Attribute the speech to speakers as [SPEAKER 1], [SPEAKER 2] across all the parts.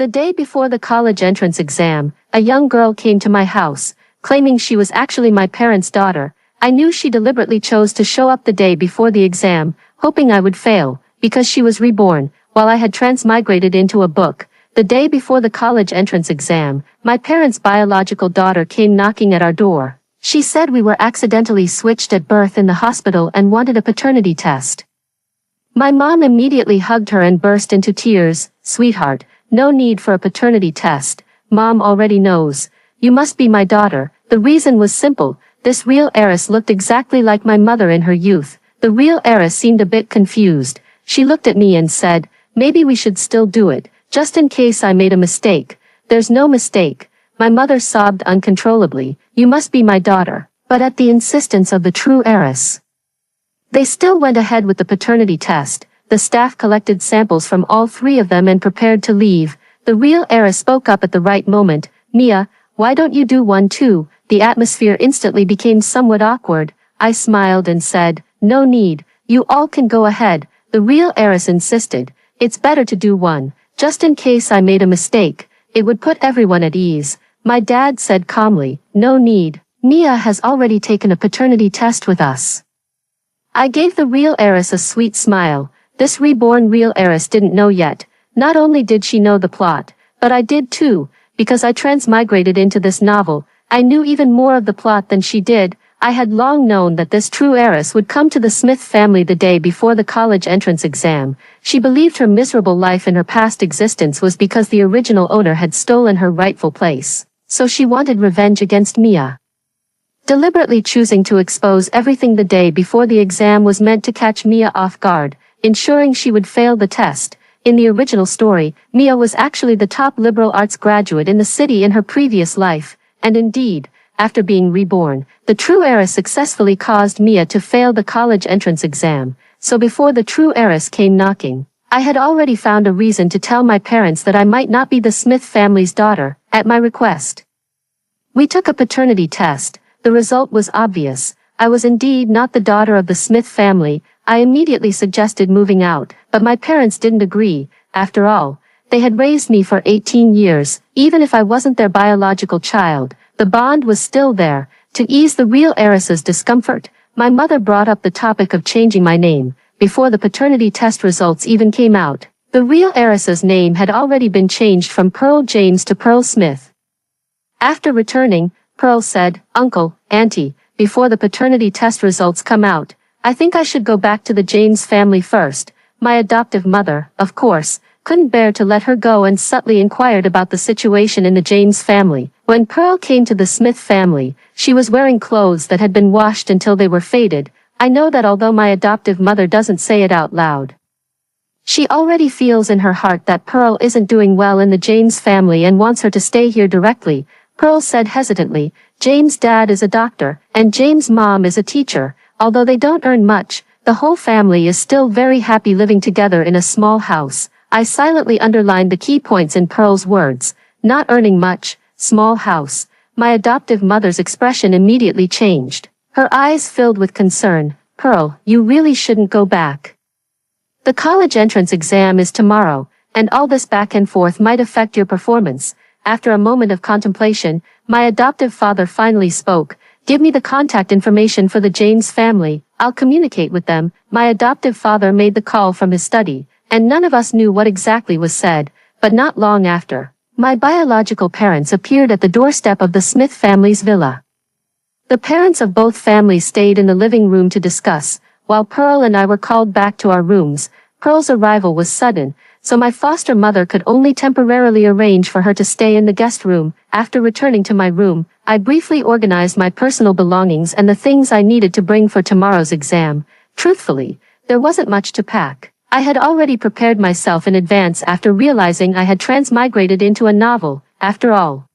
[SPEAKER 1] The day before the college entrance exam, a young girl came to my house, claiming she was actually my parents' daughter. I knew she deliberately chose to show up the day before the exam, hoping I would fail, because she was reborn, while I had transmigrated into a book. The day before the college entrance exam, my parents' biological daughter came knocking at our door. She said we were accidentally switched at birth in the hospital and wanted a paternity test. My mom immediately hugged her and burst into tears. "Sweetheart, no need for a paternity test. Mom already knows. You must be my daughter." The reason was simple. This real heiress looked exactly like my mother in her youth. The real heiress seemed a bit confused. She looked at me and said, "Maybe we should still do it, just in case I made a mistake." "There's no mistake." My mother sobbed uncontrollably. "You must be my daughter." But at the insistence of the true heiress, they still went ahead with the paternity test. The staff collected samples from all three of them and prepared to leave. The real heiress spoke up at the right moment. "Mia, why don't you do one too?" The atmosphere instantly became somewhat awkward. I smiled and said, "No need, you all can go ahead." The real heiress insisted, "It's better to do one, just in case I made a mistake. It would put everyone at ease." My dad said calmly, "No need. Mia has already taken a paternity test with us." I gave the real heiress a sweet smile. This reborn real heiress didn't know yet. Not only did she know the plot, but I did too, because I transmigrated into this novel. I knew even more of the plot than she did. I had long known that this true heiress would come to the Smith family the day before the college entrance exam. She believed her miserable life in her past existence was because the original owner had stolen her rightful place. So she wanted revenge against Mia. Deliberately choosing to expose everything the day before the exam was meant to catch Mia off guard, ensuring she would fail the test. In the original story, Mia was actually the top liberal arts graduate in the city in her previous life, and indeed, after being reborn, the true heiress successfully caused Mia to fail the college entrance exam. So before the true heiress came knocking, I had already found a reason to tell my parents that I might not be the Smith family's daughter, at my request. We took a paternity test. The result was obvious. I was indeed not the daughter of the Smith family. I immediately suggested moving out, but my parents didn't agree. After all, they had raised me for 18 years. Even if I wasn't their biological child, the bond was still there. To ease the real heiress's discomfort, my mother brought up the topic of changing my name. Before the paternity test results even came out, the real heiress's name had already been changed from Pearl James to Pearl Smith. After returning, Pearl said, "Uncle, Auntie, before the paternity test results come out, I think I should go back to the James family first." My adoptive mother, of course, couldn't bear to let her go and subtly inquired about the situation in the James family. When Pearl came to the Smith family, she was wearing clothes that had been washed until they were faded. I know that although my adoptive mother doesn't say it out loud, she already feels in her heart that Pearl isn't doing well in the James family and wants her to stay here directly. Pearl said hesitantly, "James' dad is a doctor, and James' mom is a teacher. Although they don't earn much, the whole family is still very happy living together in a small house." I silently underlined the key points in Pearl's words. Not earning much, small house. My adoptive mother's expression immediately changed. Her eyes filled with concern. "Pearl, you really shouldn't go back. The college entrance exam is tomorrow, and all this back and forth might affect your performance." After a moment of contemplation, my adoptive father finally spoke. "Give me the contact information for the James family. I'll communicate with them." My adoptive father made the call from his study, and none of us knew what exactly was said. But not long after, my biological parents appeared at the doorstep of the Smith family's villa. The parents of both families stayed in the living room to discuss, while Pearl and I were called back to our rooms. Pearl's arrival was sudden, so my foster mother could only temporarily arrange for her to stay in the guest room. After returning to my room, I briefly organized my personal belongings and the things I needed to bring for tomorrow's exam. Truthfully, there wasn't much to pack. I had already prepared myself in advance after realizing I had transmigrated into a novel. After all,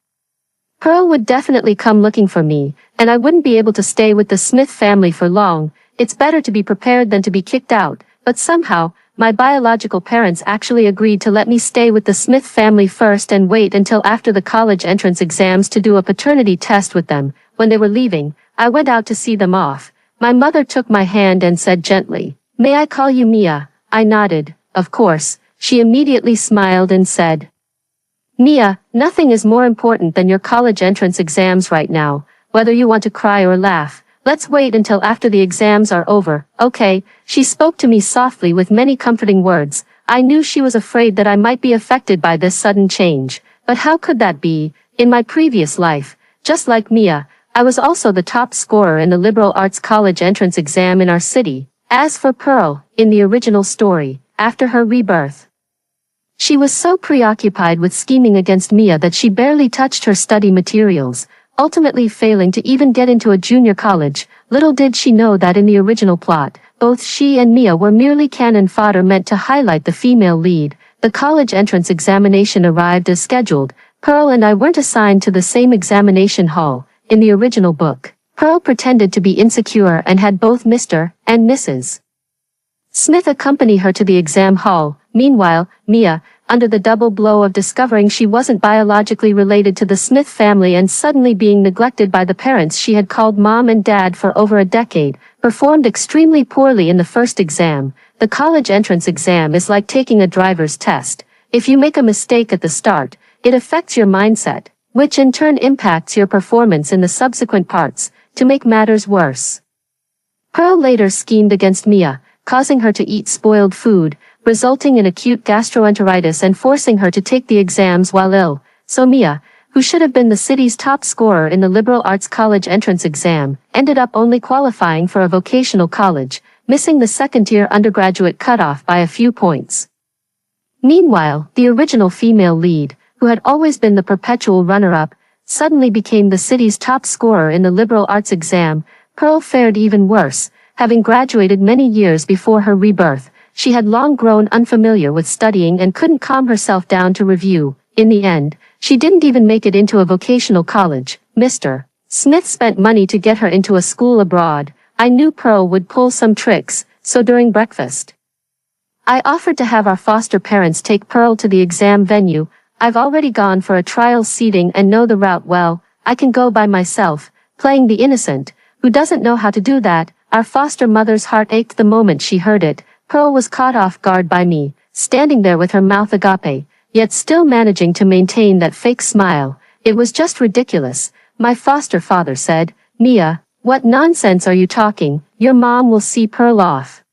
[SPEAKER 1] Pearl would definitely come looking for me, and I wouldn't be able to stay with the Smith family for long. It's better to be prepared than to be kicked out. But somehow, my biological parents actually agreed to let me stay with the Smith family first and wait until after the college entrance exams to do a paternity test with them. When they were leaving, I went out to see them off. My mother took my hand and said gently, "May I call you Mia?" I nodded. "Of course." She immediately smiled and said, Mia, nothing is more important than your college entrance exams right now, whether you want to cry or laugh. Let's wait until after the exams are over, okay? She spoke to me softly with many comforting words. I knew she was afraid that I might be affected by this sudden change. But how could that be? In my previous life, just like Mia, I was also the top scorer in the liberal arts college entrance exam in our city. As for Pearl, in the original story, after her rebirth, she was so preoccupied with scheming against Mia that she barely touched her study materials, ultimately failing to even get into a junior college. Little did she know that in the original plot, both she and Mia were merely cannon fodder meant to highlight the female lead. The college entrance examination arrived as scheduled. Pearl and I weren't assigned to the same examination hall. In the original book, Pearl pretended to be insecure and had both Mr. and Mrs. Smith accompany her to the exam hall. Meanwhile, Mia, under the double blow of discovering she wasn't biologically related to the Smith family and suddenly being neglected by the parents she had called mom and dad for over a decade, performed extremely poorly in the first exam. The college entrance exam is like taking a driver's test. If you make a mistake at the start, it affects your mindset, which in turn impacts your performance in the subsequent parts. To make matters worse, Pearl later schemed against Mia, causing her to eat spoiled food, resulting in acute gastroenteritis and forcing her to take the exams while ill. So Mia, who should have been the city's top scorer in the liberal arts college entrance exam, ended up only qualifying for a vocational college, missing the second-tier undergraduate cutoff by a few points. Meanwhile, the original female lead, who had always been the perpetual runner-up, suddenly became the city's top scorer in the liberal arts exam. Pearl fared even worse. Having graduated many years before her rebirth, she had long grown unfamiliar with studying and couldn't calm herself down to review. In the end, she didn't even make it into a vocational college. Mr. Smith spent money to get her into a school abroad. I knew Pearl would pull some tricks, so during breakfast, I offered to have our foster parents take Pearl to the exam venue. I've already gone for a trial seating and know the route well. I can go by myself, playing the innocent, who doesn't know how to do that. Our foster mother's heart ached the moment she heard it. Pearl was caught off guard by me, standing there with her mouth agape, yet still managing to maintain that fake smile. It was just ridiculous. My foster father said, "Mia, what nonsense are you talking? Your mom will see Pearl off.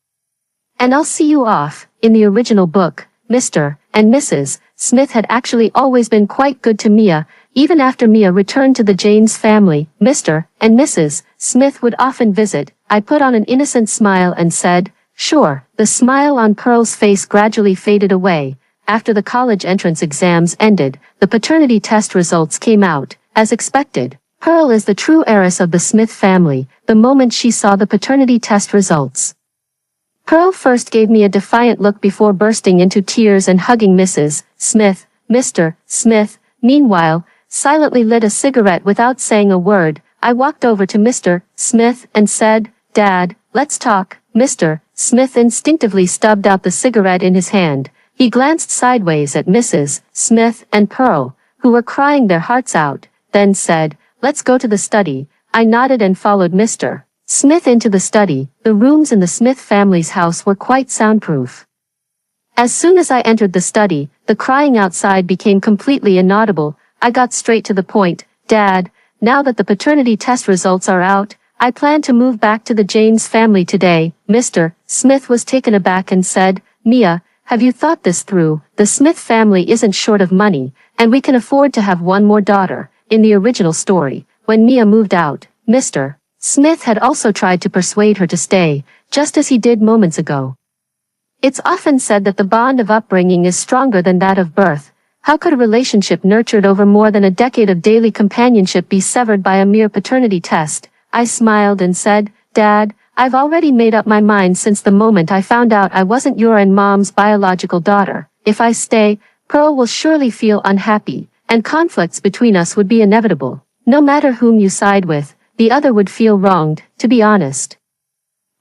[SPEAKER 1] And I'll see you off." In the original book, Mr. and Mrs. Smith had actually always been quite good to Mia. Even after Mia returned to the James family, Mr. and Mrs. Smith would often visit. I put on an innocent smile and said, "Sure." The smile on Pearl's face gradually faded away. After the college entrance exams ended, the paternity test results came out. As expected, Pearl is the true heiress of the Smith family. The moment she saw the paternity test results, Pearl first gave me a defiant look before bursting into tears and hugging Mrs. Smith. Mr. Smith, meanwhile, silently lit a cigarette without saying a word. I walked over to Mr. Smith and said, "Dad, let's talk." Mr. Smith instinctively stubbed out the cigarette in his hand. He glanced sideways at Mrs. Smith and Pearl, who were crying their hearts out, then said, "Let's go to the study." I nodded and followed Mr. Smith into the study. The rooms in the Smith family's house were quite soundproof. As soon as I entered the study, the crying outside became completely inaudible. I got straight to the point. "Dad, now that the paternity test results are out, I plan to move back to the James family today." Mr. Smith was taken aback and said, "Mia, have you thought this through? The Smith family isn't short of money, and we can afford to have one more daughter." In the original story, when Mia moved out, Mr. Smith had also tried to persuade her to stay, just as he did moments ago. It's often said that the bond of upbringing is stronger than that of birth. How could a relationship nurtured over more than a decade of daily companionship be severed by a mere paternity test? I smiled and said, "Dad, I've already made up my mind since the moment I found out I wasn't your and Mom's biological daughter. If I stay, Pearl will surely feel unhappy, and conflicts between us would be inevitable. No matter whom you side with, the other would feel wronged." To be honest,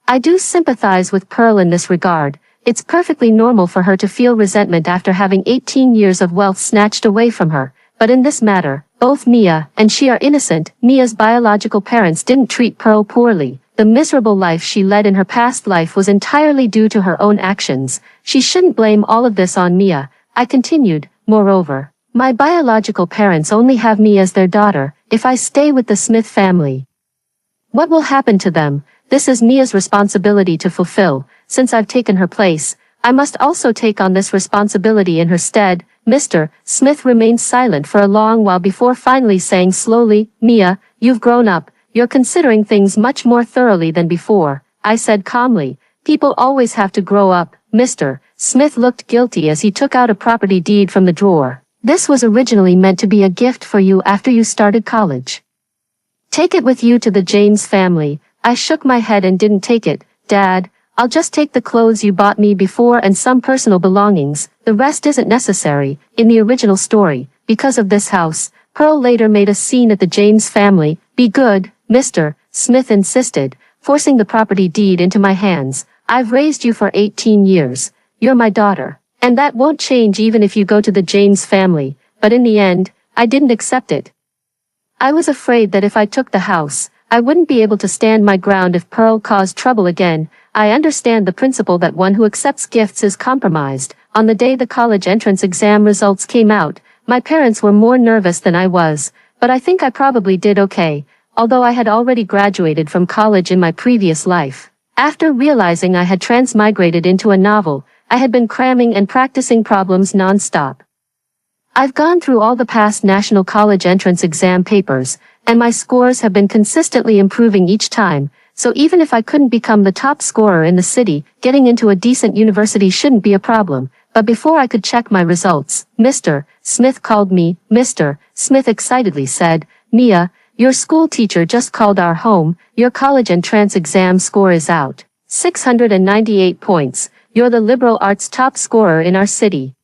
[SPEAKER 1] I do sympathize with Pearl in this regard. It's perfectly normal for her to feel resentment after having 18 years of wealth snatched away from her. But in this matter, both Mia and she are innocent. Mia's biological parents didn't treat Pearl poorly. The miserable life she led in her past life was entirely due to her own actions. She shouldn't blame all of this on Mia. I continued, "Moreover, My biological parents only have me as their daughter. If I stay with the Smith family, what will happen to them? This is Mia's responsibility to fulfill. Since I've taken her place, I must also take on this responsibility in her stead. Mr. Smith remained silent for a long while before finally saying slowly, Mia, you've grown up. You're considering things much more thoroughly than before. I said calmly, people always have to grow up. Mr. Smith looked guilty as he took out a property deed from the drawer. This was originally meant to be a gift for you after you started college. Take it with you to the James family. I shook my head and didn't take it. Dad, I'll just take the clothes you bought me before and some personal belongings. The rest isn't necessary. In the original story, because of this house, Pearl later made a scene at the James family. Be good, Mr. Smith insisted, forcing the property deed into my hands. I've raised you for 18 years. You're my daughter. And that won't change even if you go to the James family. But in the end, I didn't accept it. I was afraid that if I took the house, I wouldn't be able to stand my ground if Pearl caused trouble again. I understand the principle that one who accepts gifts is compromised. On the day the college entrance exam results came out, my parents were more nervous than I was, but I think I probably did okay, although I had already graduated from college in my previous life. After realizing I had transmigrated into a novel, I had been cramming and practicing problems non-stop. I've gone through all the past national college entrance exam papers, and my scores have been consistently improving each time, so even if I couldn't become the top scorer in the city, getting into a decent university shouldn't be a problem. But before I could check my results, Mr. Smith called me. Mr. Smith excitedly said, Mia, your school teacher just called our home. Your college entrance exam score is out. 698 points. You're the liberal arts top scorer in our city.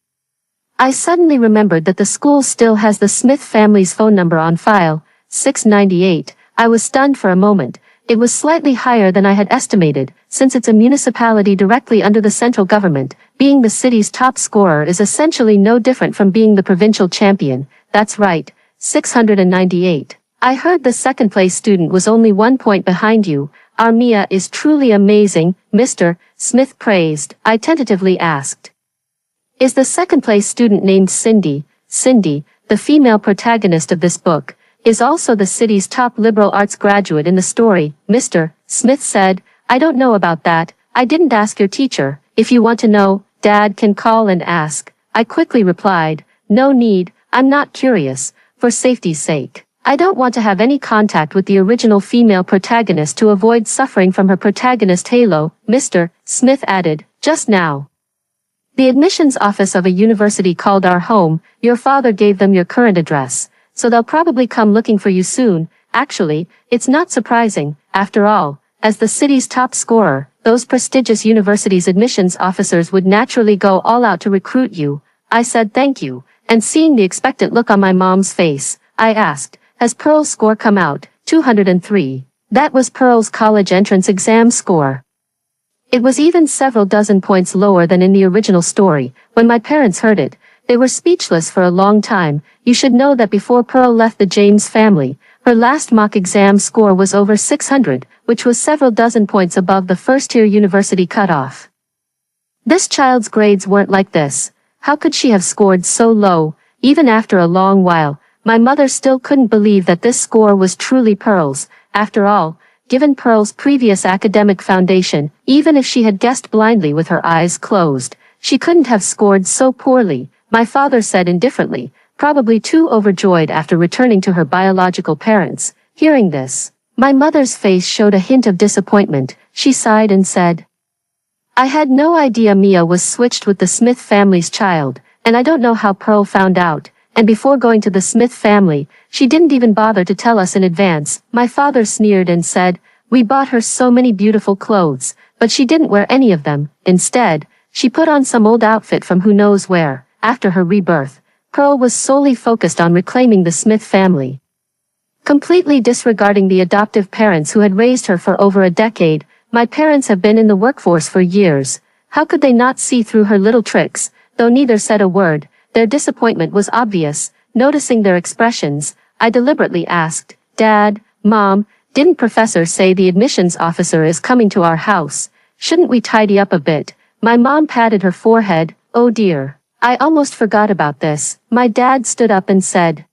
[SPEAKER 1] I suddenly remembered that the school still has the Smith family's phone number on file. 698. I was stunned for a moment. It was slightly higher than I had estimated, since it's a municipality directly under the central government. Being the city's top scorer is essentially no different from being the provincial champion. That's right, 698. I heard the second-place student was only 1 point behind you. Our Mia is truly amazing, Mr. Smith praised. I tentatively asked, is the second-place student named Cindy? Cindy, the female protagonist of this book, is also the city's top liberal arts graduate in the story, Mr. Smith said. I don't know about that. I didn't ask your teacher. If you want to know, Dad can call and ask. I quickly replied, no need, I'm not curious, for safety's sake. I don't want to have any contact with the original female protagonist to avoid suffering from her protagonist halo, Mr. Smith added, just now. The admissions office of a university called our home. Your father gave them your current address, so they'll probably come looking for you soon. Actually, it's not surprising. After all, as the city's top scorer, those prestigious universities' admissions officers would naturally go all out to recruit you. I said thank you, and seeing the expectant look on my mom's face, I asked, has Pearl's score come out? 203. That was Pearl's college entrance exam score. It was even several dozen points lower than in the original story. When my parents heard it, they were speechless for a long time. You should know that before Pearl left the James family, her last mock exam score was over 600, which was several dozen points above the first-tier university cutoff. This child's grades weren't like this. How could she have scored so low? Even after a long while, my mother still couldn't believe that this score was truly Pearl's. After all, given Pearl's previous academic foundation, even if she had guessed blindly with her eyes closed, she couldn't have scored so poorly, my father said indifferently, probably too overjoyed after returning to her biological parents. Hearing this, my mother's face showed a hint of disappointment. She sighed and said, I had no idea Mia was switched with the Smith family's child, and I don't know how Pearl found out. And before going to the Smith family, she didn't even bother to tell us in advance. My father sneered and said, we bought her so many beautiful clothes, but she didn't wear any of them. Instead, she put on some old outfit from who knows where. After her rebirth, Pearl was solely focused on reclaiming the Smith family, completely disregarding the adoptive parents who had raised her for over a decade. My parents have been in the workforce for years. How could they not see through her little tricks? Though neither said a word, their disappointment was obvious. Noticing their expressions, I deliberately asked, Dad, Mom, didn't Professor say the admissions officer is coming to our house? Shouldn't we tidy up a bit? My mom patted her forehead. Oh dear. I almost forgot about this. My dad stood up and said,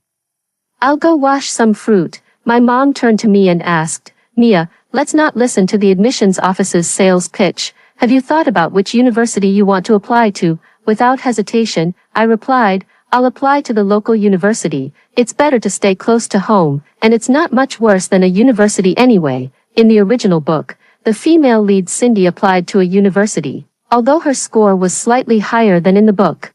[SPEAKER 1] "I'll go wash some fruit." My mom turned to me and asked, "Mia, let's not listen to the admissions office's sales pitch. Have you thought about which university you want to apply to?" Without hesitation, I replied, "I'll apply to the local university. It's better to stay close to home, and it's not much worse than a university anyway." In the original book, the female lead Cindy applied to a university, although her score was slightly higher than in the book.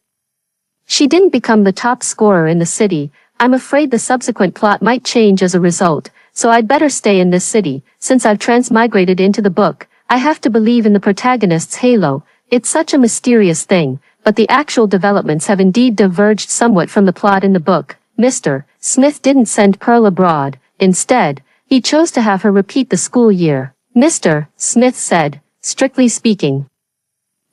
[SPEAKER 1] She didn't become the top scorer in the city. I'm afraid the subsequent plot might change as a result, so I'd better stay in this city. Since I've transmigrated into the book, I have to believe in the protagonist's halo. It's such a mysterious thing, but the actual developments have indeed diverged somewhat from the plot in the book. Mr. Smith didn't send Pearl abroad. Instead, he chose to have her repeat the school year. Mr. Smith said, "Strictly speaking,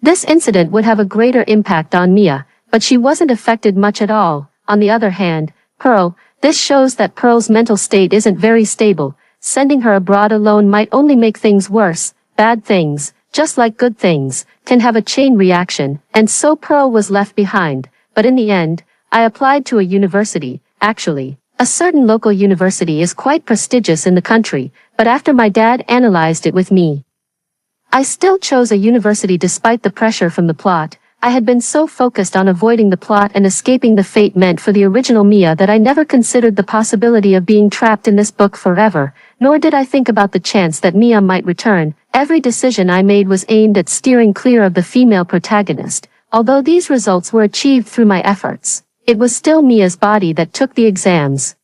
[SPEAKER 1] this incident would have a greater impact on Mia, but she wasn't affected much at all. On the other hand, Pearl, this shows that Pearl's mental state isn't very stable. Sending her abroad alone might only make things worse. Bad things, just like good things, can have a chain reaction, and so Pearl was left behind. But in the end, I applied to a university. Actually, a certain local university is quite prestigious in the country, but after my dad analyzed it with me, I still chose a university despite the pressure from the plot. I had been so focused on avoiding the plot and escaping the fate meant for the original Mia that I never considered the possibility of being trapped in this book forever, nor did I think about the chance that Mia might return. Every decision I made was aimed at steering clear of the female protagonist. Although these results were achieved through my efforts, it was still Mia's body that took the exams.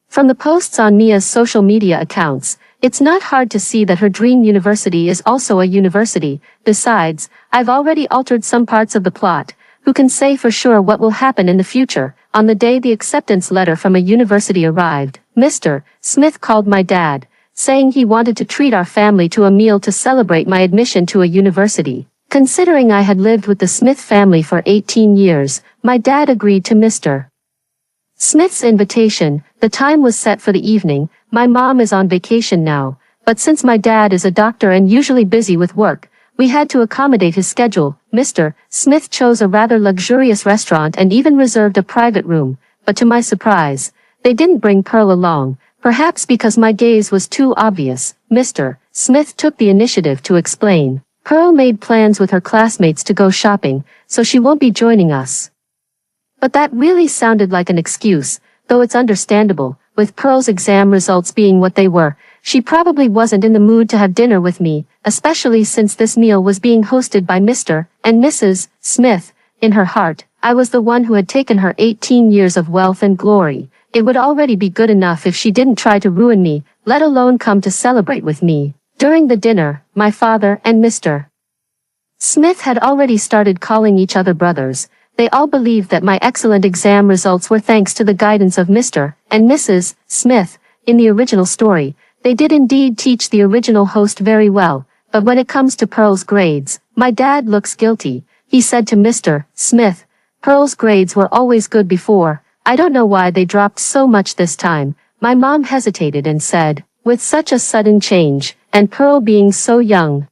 [SPEAKER 1] From the posts on Mia's social media accounts, it's not hard to see that her dream university is also a university. Besides, I've already altered some parts of the plot. Who can say for sure what will happen in the future? On the day the acceptance letter from a university arrived, Mr. Smith called my dad, saying he wanted to treat our family to a meal to celebrate my admission to a university. Considering I had lived with the Smith family for 18 years, my dad agreed to Mr. Smith's invitation. The time was set for the evening. My mom is on vacation now, but since my dad is a doctor and usually busy with work, we had to accommodate his schedule. Mr. Smith chose a rather luxurious restaurant and even reserved a private room, but to my surprise, they didn't bring Pearl along, perhaps because my gaze was too obvious. Mr. Smith took the initiative to explain. Pearl made plans with her classmates to go shopping, so she won't be joining us. But that really sounded like an excuse, though it's understandable. With Pearl's exam results being what they were, she probably wasn't in the mood to have dinner with me, especially since this meal was being hosted by Mr. and Mrs. Smith. In her heart, I was the one who had taken her 18 years of wealth and glory. It would already be good enough if she didn't try to ruin me, let alone come to celebrate with me. During the dinner, my father and Mr. Smith had already started calling each other brothers. They all believed that my excellent exam results were thanks to the guidance of Mr. and Mrs. Smith. In the original story, they did indeed teach the original host very well, but when it comes to Pearl's grades, my dad looks guilty. He said to Mr. Smith, "Pearl's grades were always good before. I don't know why they dropped so much this time." My mom hesitated and said, "With such a sudden change, and Pearl being so young,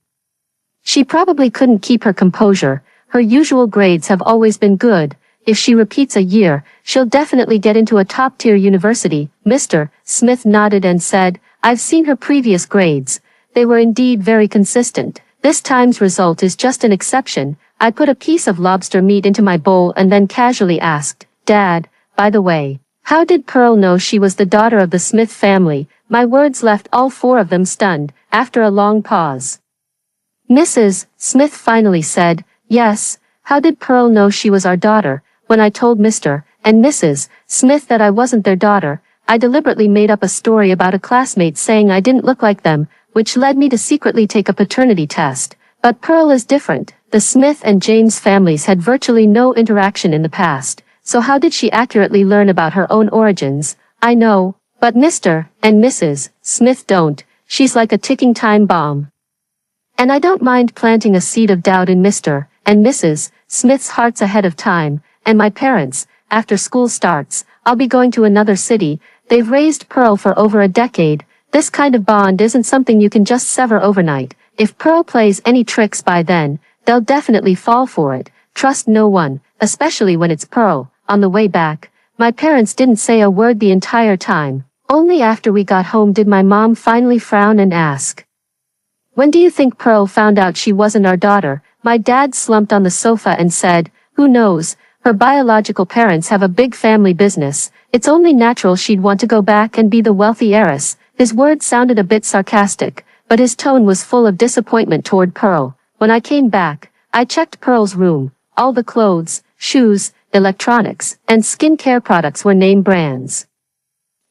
[SPEAKER 1] she probably couldn't keep her composure. Her usual grades have always been good. If she repeats a year, she'll definitely get into a top-tier university." Mr. Smith nodded and said, "I've seen her previous grades. They were indeed very consistent. This time's result is just an exception." I put a piece of lobster meat into my bowl and then casually asked, "Dad, by the way, how did Pearl know she was the daughter of the Smith family?" My words left all four of them stunned. After a long pause, Mrs. Smith finally said, "Yes, how did Pearl know she was our daughter?" When I told Mr. and Mrs. Smith that I wasn't their daughter, I deliberately made up a story about a classmate saying I didn't look like them, which led me to secretly take a paternity test. But Pearl is different. The Smith and James families had virtually no interaction in the past, so how did she accurately learn about her own origins? I know, but Mr. and Mrs. Smith don't. She's like a ticking time bomb. And I don't mind planting a seed of doubt in Mr. and Mrs. Smith's hearts ahead of time. And my parents, after school starts, I'll be going to another city. They've raised Pearl for over a decade. This kind of bond isn't something you can just sever overnight. If Pearl plays any tricks by then, they'll definitely fall for it. Trust no one. especially when it's Pearl. On the way back, my parents didn't say a word the entire time. Only after we got home did my mom finally frown and ask, "When do you think Pearl found out she wasn't our daughter?" My dad slumped on the sofa and said, "Who knows? Her biological parents have a big family business. It's only natural she'd want to go back and be the wealthy heiress." His words sounded a bit sarcastic, but his tone was full of disappointment toward Pearl. When I came back, I checked Pearl's room. All the clothes, shoes, electronics, and skincare products were name brands.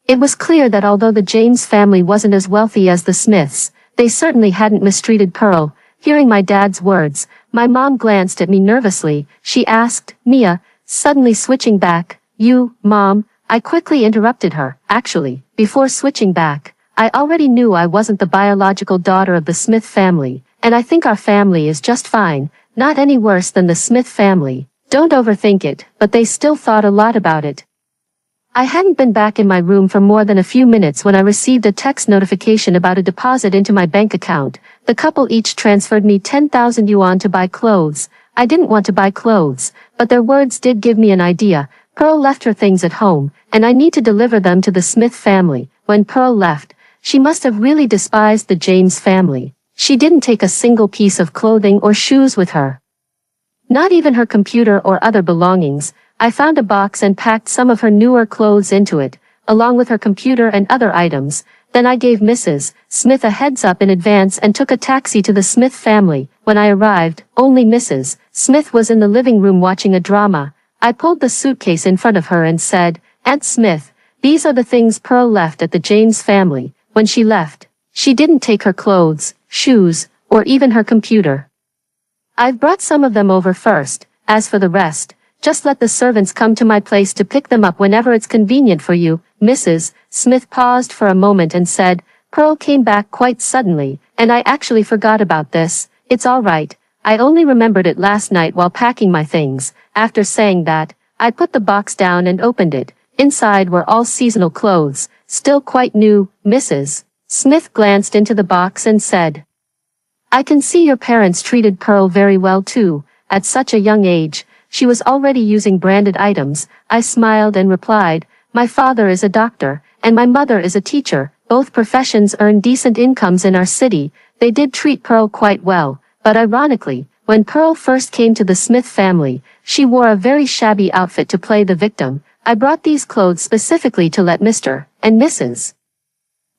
[SPEAKER 1] It was clear that although the James family wasn't as wealthy as the Smiths, they certainly hadn't mistreated Pearl. Hearing my dad's words, my mom glanced at me nervously. She asked, "Mia," suddenly switching back, "You, Mom?" I quickly interrupted her. Actually, before switching back, I already knew I wasn't the biological daughter of the Smith family, and I think our family is just fine, not any worse than the Smith family. Don't overthink it, but they still thought a lot about it. I hadn't been back in my room for more than a few minutes when I received a text notification about a deposit into my bank account. The couple each transferred me 10,000 yuan to buy clothes. I didn't want to buy clothes, but their words did give me an idea. Pearl left her things at home, and I need to deliver them to the Smith family. When Pearl left, she must have really despised the James family. She didn't take a single piece of clothing or shoes with her. Not even her computer or other belongings. I found a box and packed some of her newer clothes into it, along with her computer and other items. Then I gave Mrs. Smith a heads up in advance and took a taxi to the Smith family. When I arrived, only Mrs. Smith was in the living room watching a drama. I pulled the suitcase in front of her and said, "Aunt Smith, these are the things Pearl left at the James family." When she left, she didn't take her clothes, shoes, or even her computer. "I've brought some of them over first. As for the rest, just let the servants come to my place to pick them up whenever it's convenient for you." Mrs. Smith paused for a moment and said, "Pearl came back quite suddenly, and I actually forgot about this. It's all right. I only remembered it last night while packing my things." After saying that, I put the box down and opened it. Inside were all seasonal clothes, still quite new. Mrs. Smith glanced into the box and said, "I can see your parents treated Pearl very well too. At such a young age, she was already using branded items." I smiled and replied, "My father is a doctor, and my mother is a teacher. Both professions earn decent incomes in our city. They did treat Pearl quite well, but ironically, when Pearl first came to the Smith family, she wore a very shabby outfit to play the victim. I brought these clothes specifically to let Mr. and Mrs.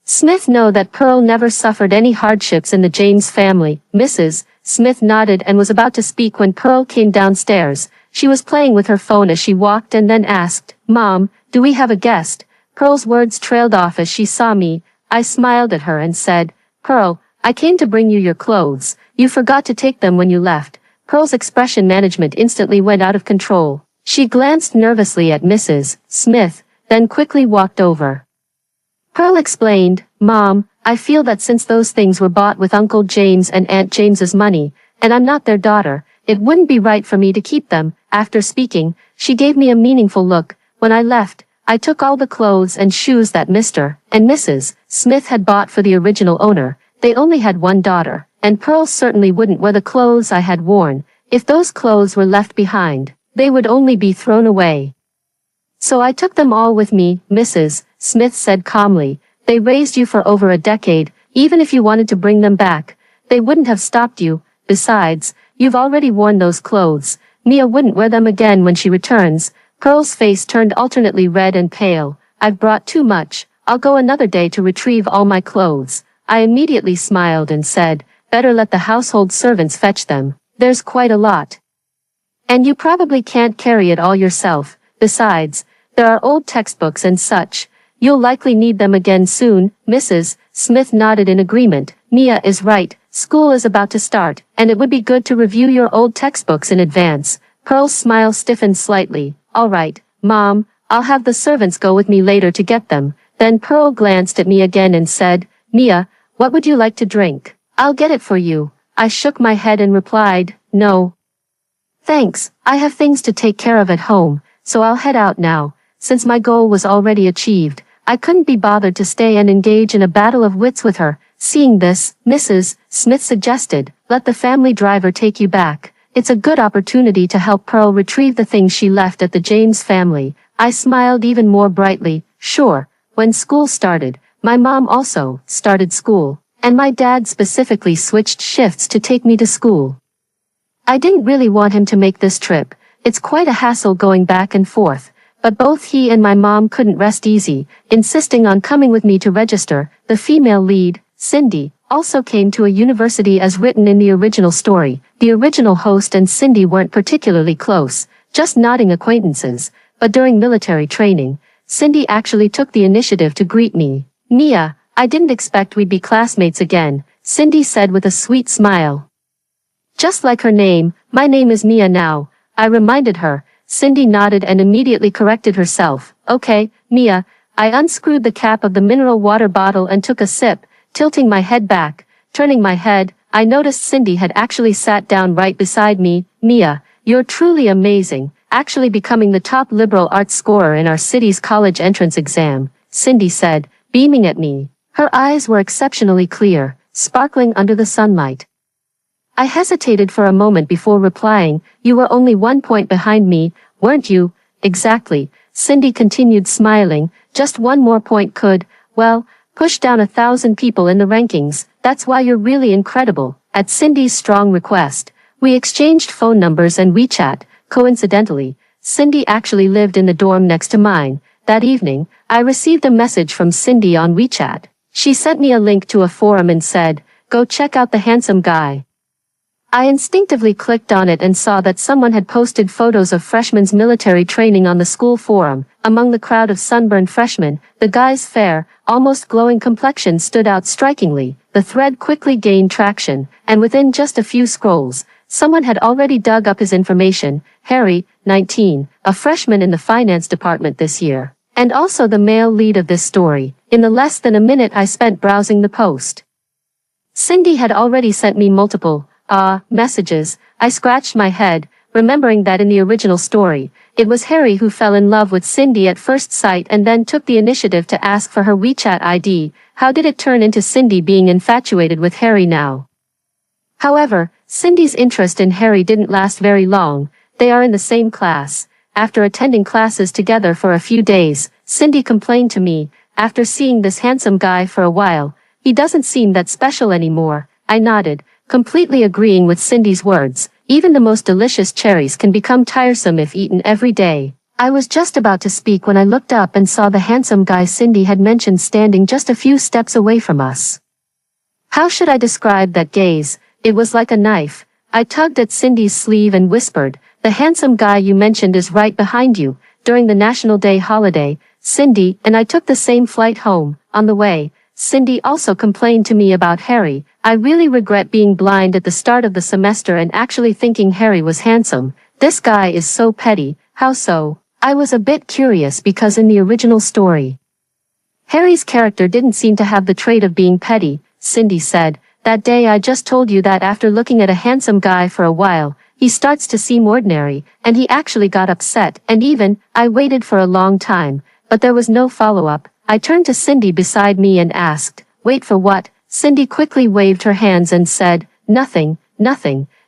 [SPEAKER 1] Smith know that Pearl never suffered any hardships in the James family." Mrs. Smith nodded and was about to speak when Pearl came downstairs. She was playing with her phone as she walked and then asked, "Mom, do we have a guest?" Pearl's words trailed off as she saw me. I smiled at her and said, "Pearl, I came to bring you your clothes. You forgot to take them when you left." Pearl's expression management instantly went out of control. She glanced nervously at Mrs. Smith, then quickly walked over. Pearl explained, "Mom, I feel that since those things were bought with Uncle James and Aunt James's money, and I'm not their daughter, it wouldn't be right for me to keep them." After speaking, she gave me a meaningful look. When I left, I took all the clothes and shoes that Mr. and Mrs. Smith had bought for the original owner. They only had one daughter, and Pearl certainly wouldn't wear the clothes I had worn. If those clothes were left behind, they would only be thrown away. "So I took them all with me," Mrs. Smith said calmly. "They raised you for over a decade. Even if you wanted to bring them back, they wouldn't have stopped you. Besides, you've already worn those clothes. Mia wouldn't wear them again when she returns." Pearl's face turned alternately red and pale. "I've brought too much. I'll go another day to retrieve all my clothes." I immediately smiled and said, "Better let the household servants fetch them. There's quite a lot. And you probably can't carry it all yourself. Besides, there are old textbooks and such. You'll likely need them again soon." Mrs. Smith nodded in agreement. "Mia is right. School is about to start, and it would be good to review your old textbooks in advance." Pearl's smile stiffened slightly. "All right, Mom, I'll have the servants go with me later to get them." Then Pearl glanced at me again and said, "Mia, what would you like to drink?" "I'll get it for you." I shook my head and replied, "No. Thanks, I have things to take care of at home, so I'll head out now." Since my goal was already achieved, I couldn't be bothered to stay and engage in a battle of wits with her. Seeing this, Mrs. Smith suggested, "Let the family driver take you back. it's a good opportunity to help Pearl retrieve the things she left at the James family. I smiled even more brightly. Sure, when school started, my mom also started school, and my dad specifically switched shifts to take me to school. I didn't really want him to make this trip. It's quite a hassle going back and forth, but both he and my mom couldn't rest easy, insisting on coming with me to register. The female lead, Cindy, also came to a university as written in the original story. The original host and Cindy weren't particularly close, just nodding acquaintances, but during military training, Cindy actually took the initiative to greet me. "Mia, I didn't expect we'd be classmates again," Cindy said with a sweet smile. "Just like her name, my name is Mia now," I reminded her. Cindy nodded and immediately corrected herself. "Okay, Mia." I unscrewed the cap of the mineral water bottle and took a sip, tilting my head back. Turning my head, I noticed Cindy had actually sat down right beside me. "Mia, you're truly amazing, actually becoming the top liberal arts scorer in our city's college entrance exam," Cindy said, beaming at me. Her eyes were exceptionally clear, sparkling under the sunlight. I hesitated for a moment before replying. "You were only 1 point behind me, weren't you?" "Exactly," Cindy continued smiling. "Just one more point could, well, push down 1,000 people in the rankings. That's why you're really incredible." At Cindy's strong request, we exchanged phone numbers and WeChat. Coincidentally, Cindy actually lived in the dorm next to mine. That evening, I received a message from Cindy on WeChat. She sent me a link to a forum and said, "Go check out the handsome guy." I instinctively clicked on it and saw that someone had posted photos of freshmen's military training on the school forum. Among the crowd of sunburned freshmen, the guy's fair, almost glowing complexion stood out strikingly. The thread quickly gained traction, and within just a few scrolls, someone had already dug up his information. Heir, 19, a freshman in the finance department this year, and also the male lead of this story. In the less than a minute I spent browsing the post, Cindy had already sent me multiple messages. I scratched my head, remembering that in the original story, it was Heir who fell in love with Cindy at first sight and then took the initiative to ask for her WeChat ID. How did it turn into Cindy being infatuated with Heir now? However, Cindy's interest in Heir didn't last very long. They are in the same class. After attending classes together for a few days, Cindy complained to me, "After seeing this handsome guy for a while, he doesn't seem that special anymore." I nodded, completely agreeing with Cindy's words. Even the most delicious cherries can become tiresome if eaten every day. I was just about to speak when I looked up and saw the handsome guy Cindy had mentioned standing just a few steps away from us. How should I describe that gaze? It was like a knife. I tugged at Cindy's sleeve and whispered, "The handsome guy you mentioned is right behind you." During the National Day holiday, Cindy and I took the same flight home. On the way, Cindy also complained to me about Heir. "I really regret being blind at the start of the semester and actually thinking Heir was handsome. This guy is so petty." "How so?" I was a bit curious because in the original story, Heir's character didn't seem to have the trait of being petty. Cindy said, "That day I just told you that after looking at a handsome guy for a while, he starts to seem ordinary, and he actually got upset, and I waited for a long time, but there was no follow-up." I turned to Cindy beside me and asked, "Wait for what?" Cindy quickly waved her hands and said, Nothing.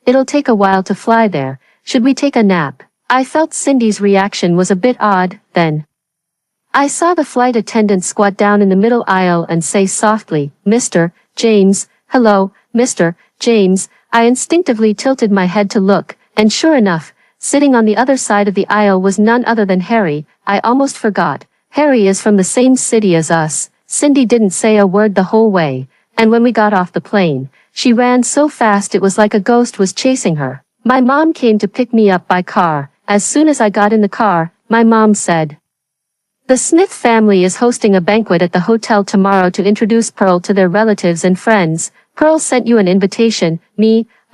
[SPEAKER 1] It'll take a while to fly there. Should we take a nap?" I felt Cindy's reaction was a bit odd. Then I saw the flight attendant squat down in the middle aisle and say softly, "Mr. James." "Hello, Mr. James." I instinctively tilted my head to look, and sure enough, sitting on the other side of the aisle was none other than Heir. I almost forgot. Heir is from the same city as us. Cindy didn't say a word the whole way, and when we got off the plane, she ran so fast it was like a ghost was chasing her. My mom came to pick me up by car. As soon as I got in the car, my mom said, "The Smith family is hosting a banquet at the hotel tomorrow to introduce Pearl to their relatives and friends. Pearl sent you an invitation."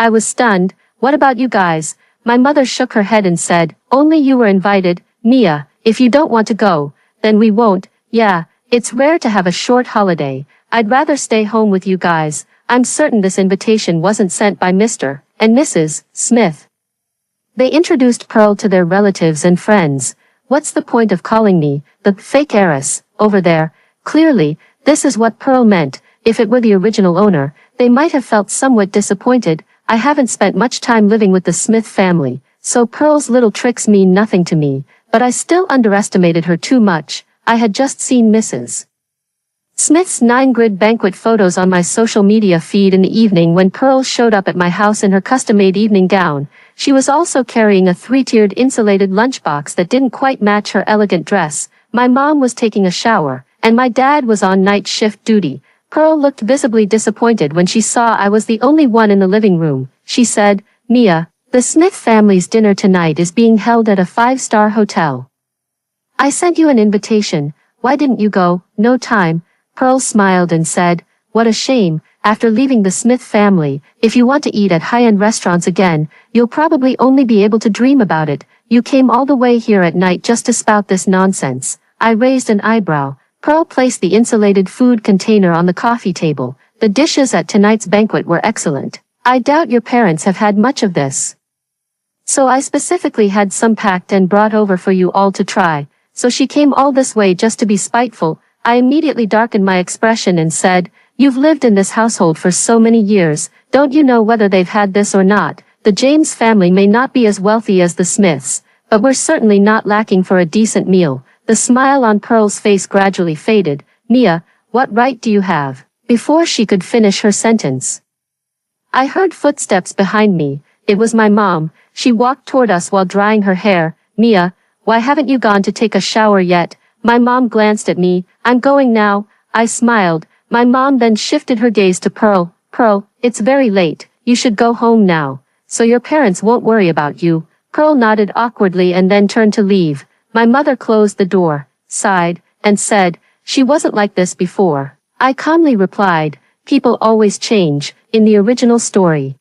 [SPEAKER 1] I was stunned. "What about you guys?" My mother shook her head and said, "Only you were invited, Mia. If you don't want to go, then we won't." "Yeah, it's rare to have a short holiday. I'd rather stay home with you guys." I'm certain this invitation wasn't sent by Mr. and Mrs. Smith. They introduced Pearl to their relatives and friends. What's the point of calling me the fake heiress over there? Clearly, this is what Pearl meant. If it were the original owner, they might have felt somewhat disappointed. I haven't spent much time living with the Smith family, so Pearl's little tricks mean nothing to me, but I still underestimated her too much. I had just seen Mrs. Smith's 9-grid banquet photos on my social media feed in the evening when Pearl showed up at my house in her custom-made evening gown. She was also carrying a 3-tiered insulated lunchbox that didn't quite match her elegant dress. My mom was taking a shower, and my dad was on night shift duty. Pearl looked visibly disappointed when she saw I was the only one in the living room. She said, "Mia, the Smith family's dinner tonight is being held at a 5-star hotel. I sent you an invitation. Why didn't you go?" "No time." Pearl smiled and said, "What a shame. After leaving the Smith family, if you want to eat at high-end restaurants again, you'll probably only be able to dream about it. You came all the way here at night just to spout this nonsense." I raised an eyebrow. Pearl placed the insulated food container on the coffee table. "The dishes at tonight's banquet were excellent. I doubt your parents have had much of this. So I specifically had some packed and brought over for you all to try." So she came all this way just to be spiteful. I immediately darkened my expression and said, "You've lived in this household for so many years, don't you know whether they've had this or not? The James family may not be as wealthy as the Smiths, but we're certainly not lacking for a decent meal." The smile on Pearl's face gradually faded. "Mia, what right do you have?" Before she could finish her sentence, I heard footsteps behind me. It was my mom. She walked toward us while drying her hair. "Mia, why haven't you gone to take a shower yet?" My mom glanced at me. "I'm going now." I smiled. My mom then shifted her gaze to Pearl. "Pearl, it's very late. You should go home now, so your parents won't worry about you." Pearl nodded awkwardly and then turned to leave. My mother closed the door, sighed, and said, "She wasn't like this before." I calmly replied, "People always change." In the original story,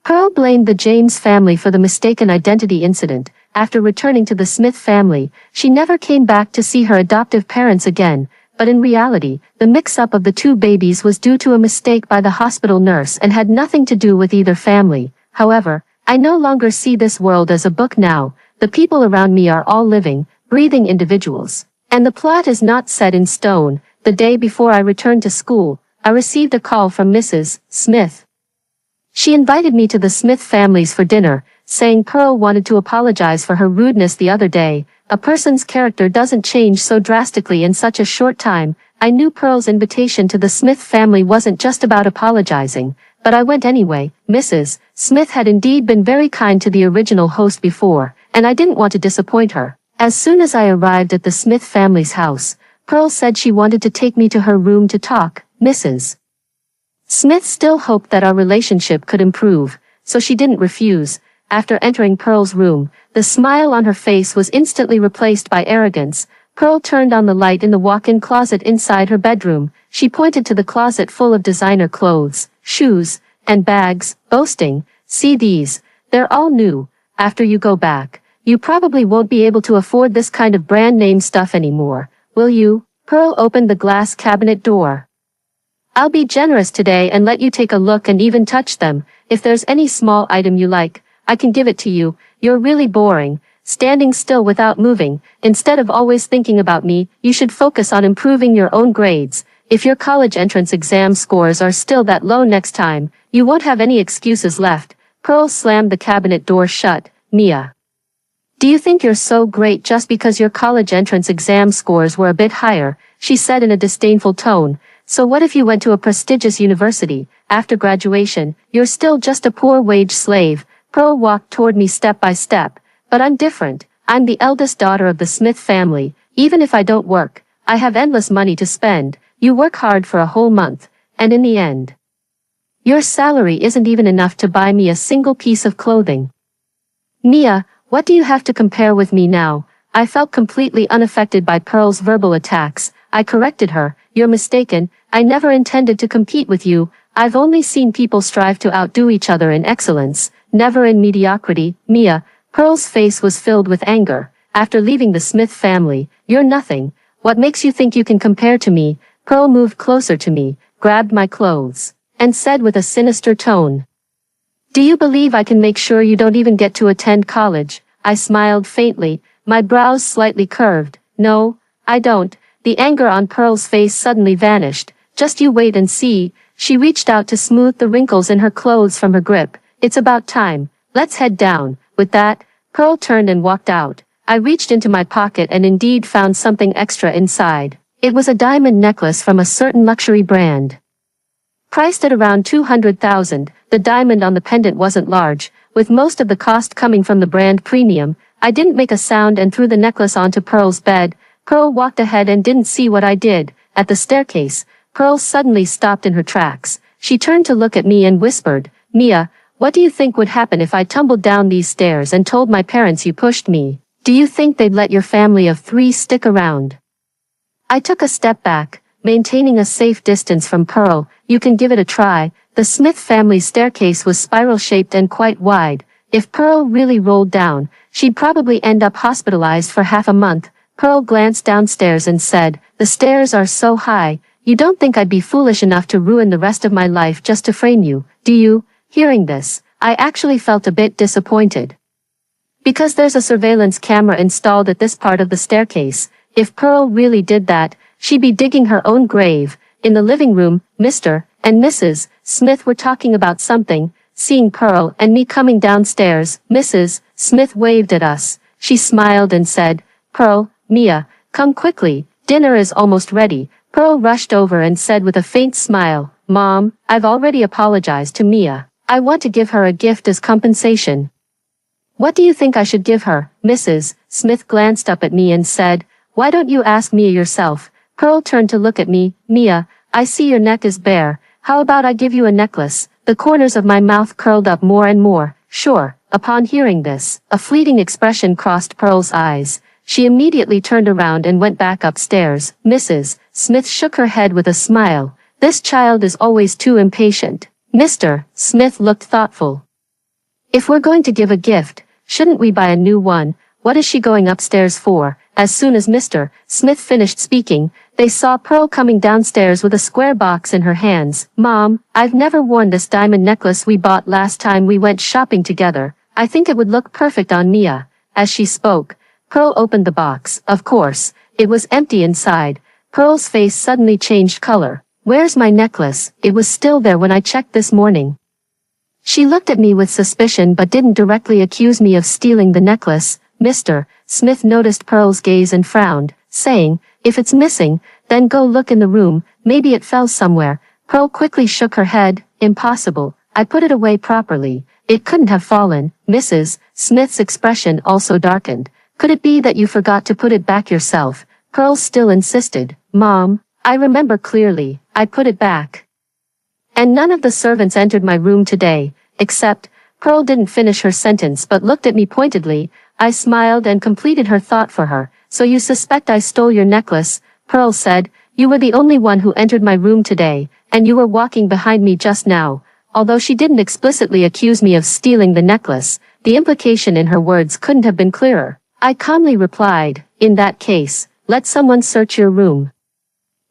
[SPEAKER 1] Pearl blamed the James family for the mistaken identity incident. After returning to the Smith family, she never came back to see her adoptive parents again, but in reality, the mix-up of the two babies was due to a mistake by the hospital nurse and had nothing to do with either family. However, I no longer see this world as a book now. The people around me are all living, breathing individuals, and the plot is not set in stone. The day before I returned to school, I received a call from Mrs. Smith. She invited me to the Smith families for dinner, saying Pearl wanted to apologize for her rudeness the other day. A person's character doesn't change so drastically in such a short time. I knew Pearl's invitation to the Smith family wasn't just about apologizing, but I went anyway. Mrs. Smith had indeed been very kind to the original host before, and I didn't want to disappoint her. As soon as I arrived at the Smith family's house, Pearl said she wanted to take me to her room to talk. Mrs. Smith still hoped that our relationship could improve, so she didn't refuse. After entering Pearl's room, the smile on her face was instantly replaced by arrogance. Pearl turned on the light in the walk-in closet inside her bedroom. She pointed to the closet full of designer clothes, shoes, and bags, boasting, "See these, they're all new. After you go back, you probably won't be able to afford this kind of brand-name stuff anymore, will you?" Pearl opened the glass cabinet door. "I'll be generous today and let you take a look and even touch them. If there's any small item you like, I can give it to you. You're really boring, standing still without moving. Instead of always thinking about me, you should focus on improving your own grades. If your college entrance exam scores are still that low next time, you won't have any excuses left." Pearl slammed the cabinet door shut. "Mia, do you think you're so great just because your college entrance exam scores were a bit higher?" she said in a disdainful tone. "So what if you went to a prestigious university? After graduation, you're still just a poor wage slave." Pearl walked toward me step by step. "But I'm different. I'm the eldest daughter of the Smith family. Even if I don't work, I have endless money to spend. You work hard for a whole month, and in the end, your salary isn't even enough to buy me a single piece of clothing. Mia, what do you have to compare with me now?" I felt completely unaffected by Pearl's verbal attacks. I corrected her. "You're mistaken. I never intended to compete with you. I've only seen people strive to outdo each other in excellence, never in mediocrity." "Mia," Pearl's face was filled with anger. "After leaving the Smith family, you're nothing. What makes you think you can compare to me?" Pearl moved closer to me, grabbed my clothes, and said with a sinister tone, "Do you believe I can make sure you don't even get to attend college?" I smiled faintly, my brows slightly curved. "No, I don't." The anger on Pearl's face suddenly vanished. "Just you wait and see." She reached out to smooth the wrinkles in her clothes from her grip. It's about time. Let's head down. With that, Pearl turned and walked out. I reached into my pocket and indeed found something extra inside. It was a diamond necklace from a certain luxury brand. Priced at around 200,000, the diamond on the pendant wasn't large, with most of the cost coming from the brand premium. I didn't make a sound and threw the necklace onto Pearl's bed. Pearl walked ahead and didn't see what I did. At the staircase, Pearl suddenly stopped in her tracks. She turned to look at me and whispered, "Mia, what do you think would happen if I tumbled down these stairs and told my parents you pushed me? Do you think they'd let your family of 3 stick around?" I took a step back, maintaining a safe distance from Pearl. "You can give it a try." The Smith family's staircase was spiral-shaped and quite wide. If Pearl really rolled down, she'd probably end up hospitalized for half a month. Pearl glanced downstairs and said, "The stairs are so high, you don't think I'd be foolish enough to ruin the rest of my life just to frame you, do you?" Hearing this, I actually felt a bit disappointed. Because there's a surveillance camera installed at this part of the staircase, if Pearl really did that, she'd be digging her own grave. In the living room, Mr. and Mrs. Smith were talking about something. Seeing Pearl and me coming downstairs, Mrs. Smith waved at us. She smiled and said, "Pearl, Mia, come quickly, dinner is almost ready." Pearl rushed over and said with a faint smile, "Mom, I've already apologized to Mia. I want to give her a gift as compensation." "What do you think I should give her?" Mrs. Smith glanced up at me and said, "Why don't you ask Mia yourself?" Pearl turned to look at me. "Mia, I see your neck is bare. How about I give you a necklace?" The corners of my mouth curled up more and more. "Sure." Upon hearing this, a fleeting expression crossed Pearl's eyes. She immediately turned around and went back upstairs. Mrs. Smith shook her head with a smile. "This child is always too impatient." Mr. Smith looked thoughtful. "If we're going to give a gift, shouldn't we buy a new one? What is she going upstairs for?" As soon as Mr. Smith finished speaking, they saw Pearl coming downstairs with a square box in her hands. "Mom, I've never worn this diamond necklace we bought last time we went shopping together. I think it would look perfect on Mia." As she spoke, Pearl opened the box. Of course, it was empty inside. Pearl's face suddenly changed color. "Where's my necklace? It was still there when I checked this morning." She looked at me with suspicion but didn't directly accuse me of stealing the necklace. Mr. Smith noticed Pearl's gaze and frowned, saying, "If it's missing, then go look in the room, maybe it fell somewhere." Pearl quickly shook her head. "Impossible. I put it away properly. It couldn't have fallen." Mrs. Smith's expression also darkened. "Could it be that you forgot to put it back yourself?" Pearl still insisted. "Mom, I remember clearly. I put it back. And none of the servants entered my room today, except..." Pearl didn't finish her sentence but looked at me pointedly. I smiled and completed her thought for her. "So you suspect I stole your necklace?" Pearl said. "You were the only one who entered my room today, and you were walking behind me just now." Although she didn't explicitly accuse me of stealing the necklace, the implication in her words couldn't have been clearer. I calmly replied, "In that case, let someone search your room.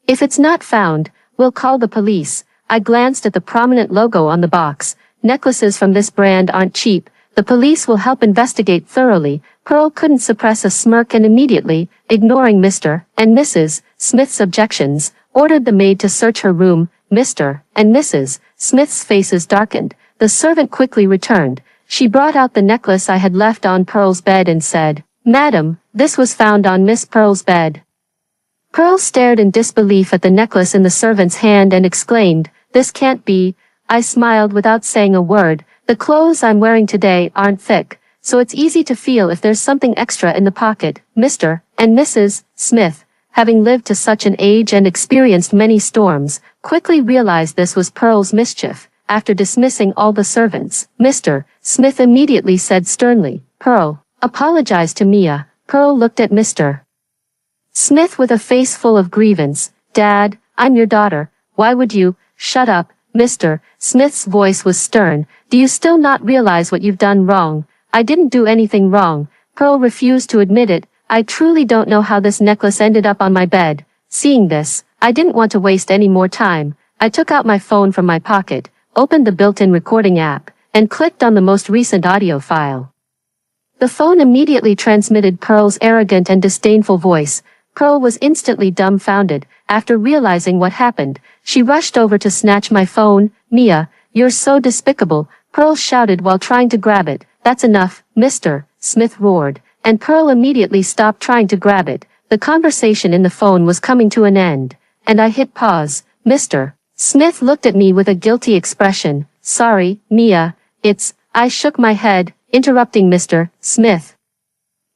[SPEAKER 1] If it's not found, we'll call the police." I glanced at the prominent logo on the box. "Necklaces from this brand aren't cheap. The police will help investigate thoroughly." Pearl couldn't suppress a smirk and immediately, ignoring Mr. and Mrs. Smith's objections, ordered the maid to search her room. Mr. and Mrs. Smith's faces darkened. The servant quickly returned. She brought out the necklace I had left on Pearl's bed and said, "Madam, this was found on Miss Pearl's bed." Pearl stared in disbelief at the necklace in the servant's hand and exclaimed, "This can't be." I smiled without saying a word. "The clothes I'm wearing today aren't thick, so it's easy to feel if there's something extra in the pocket." Mr. and Mrs. Smith, having lived to such an age and experienced many storms, quickly realized this was Pearl's mischief. After dismissing all the servants, Mr. Smith immediately said sternly, "Pearl, apologize to Mia." Pearl looked at Mr. Smith with a face full of grievance. "Dad, I'm your daughter. Why would you?" "Shut up." Mr. Smith's voice was stern. "Do you still not realize what you've done wrong?" "I didn't do anything wrong." Pearl refused to admit it. "I truly don't know how this necklace ended up on my bed." Seeing this, I didn't want to waste any more time. I took out my phone from my pocket, opened the built-in recording app, and clicked on the most recent audio file. The phone immediately transmitted Pearl's arrogant and disdainful voice. Pearl was instantly dumbfounded. After realizing what happened, she rushed over to snatch my phone. "Mia, you're so despicable," Pearl shouted while trying to grab it. "That's enough, Mr. Smith roared, and Pearl immediately stopped trying to grab it. The conversation in the phone was coming to an end, and I hit pause. Mr. Smith looked at me with a guilty expression. "Sorry, Mia, I shook my head, interrupting Mr. Smith.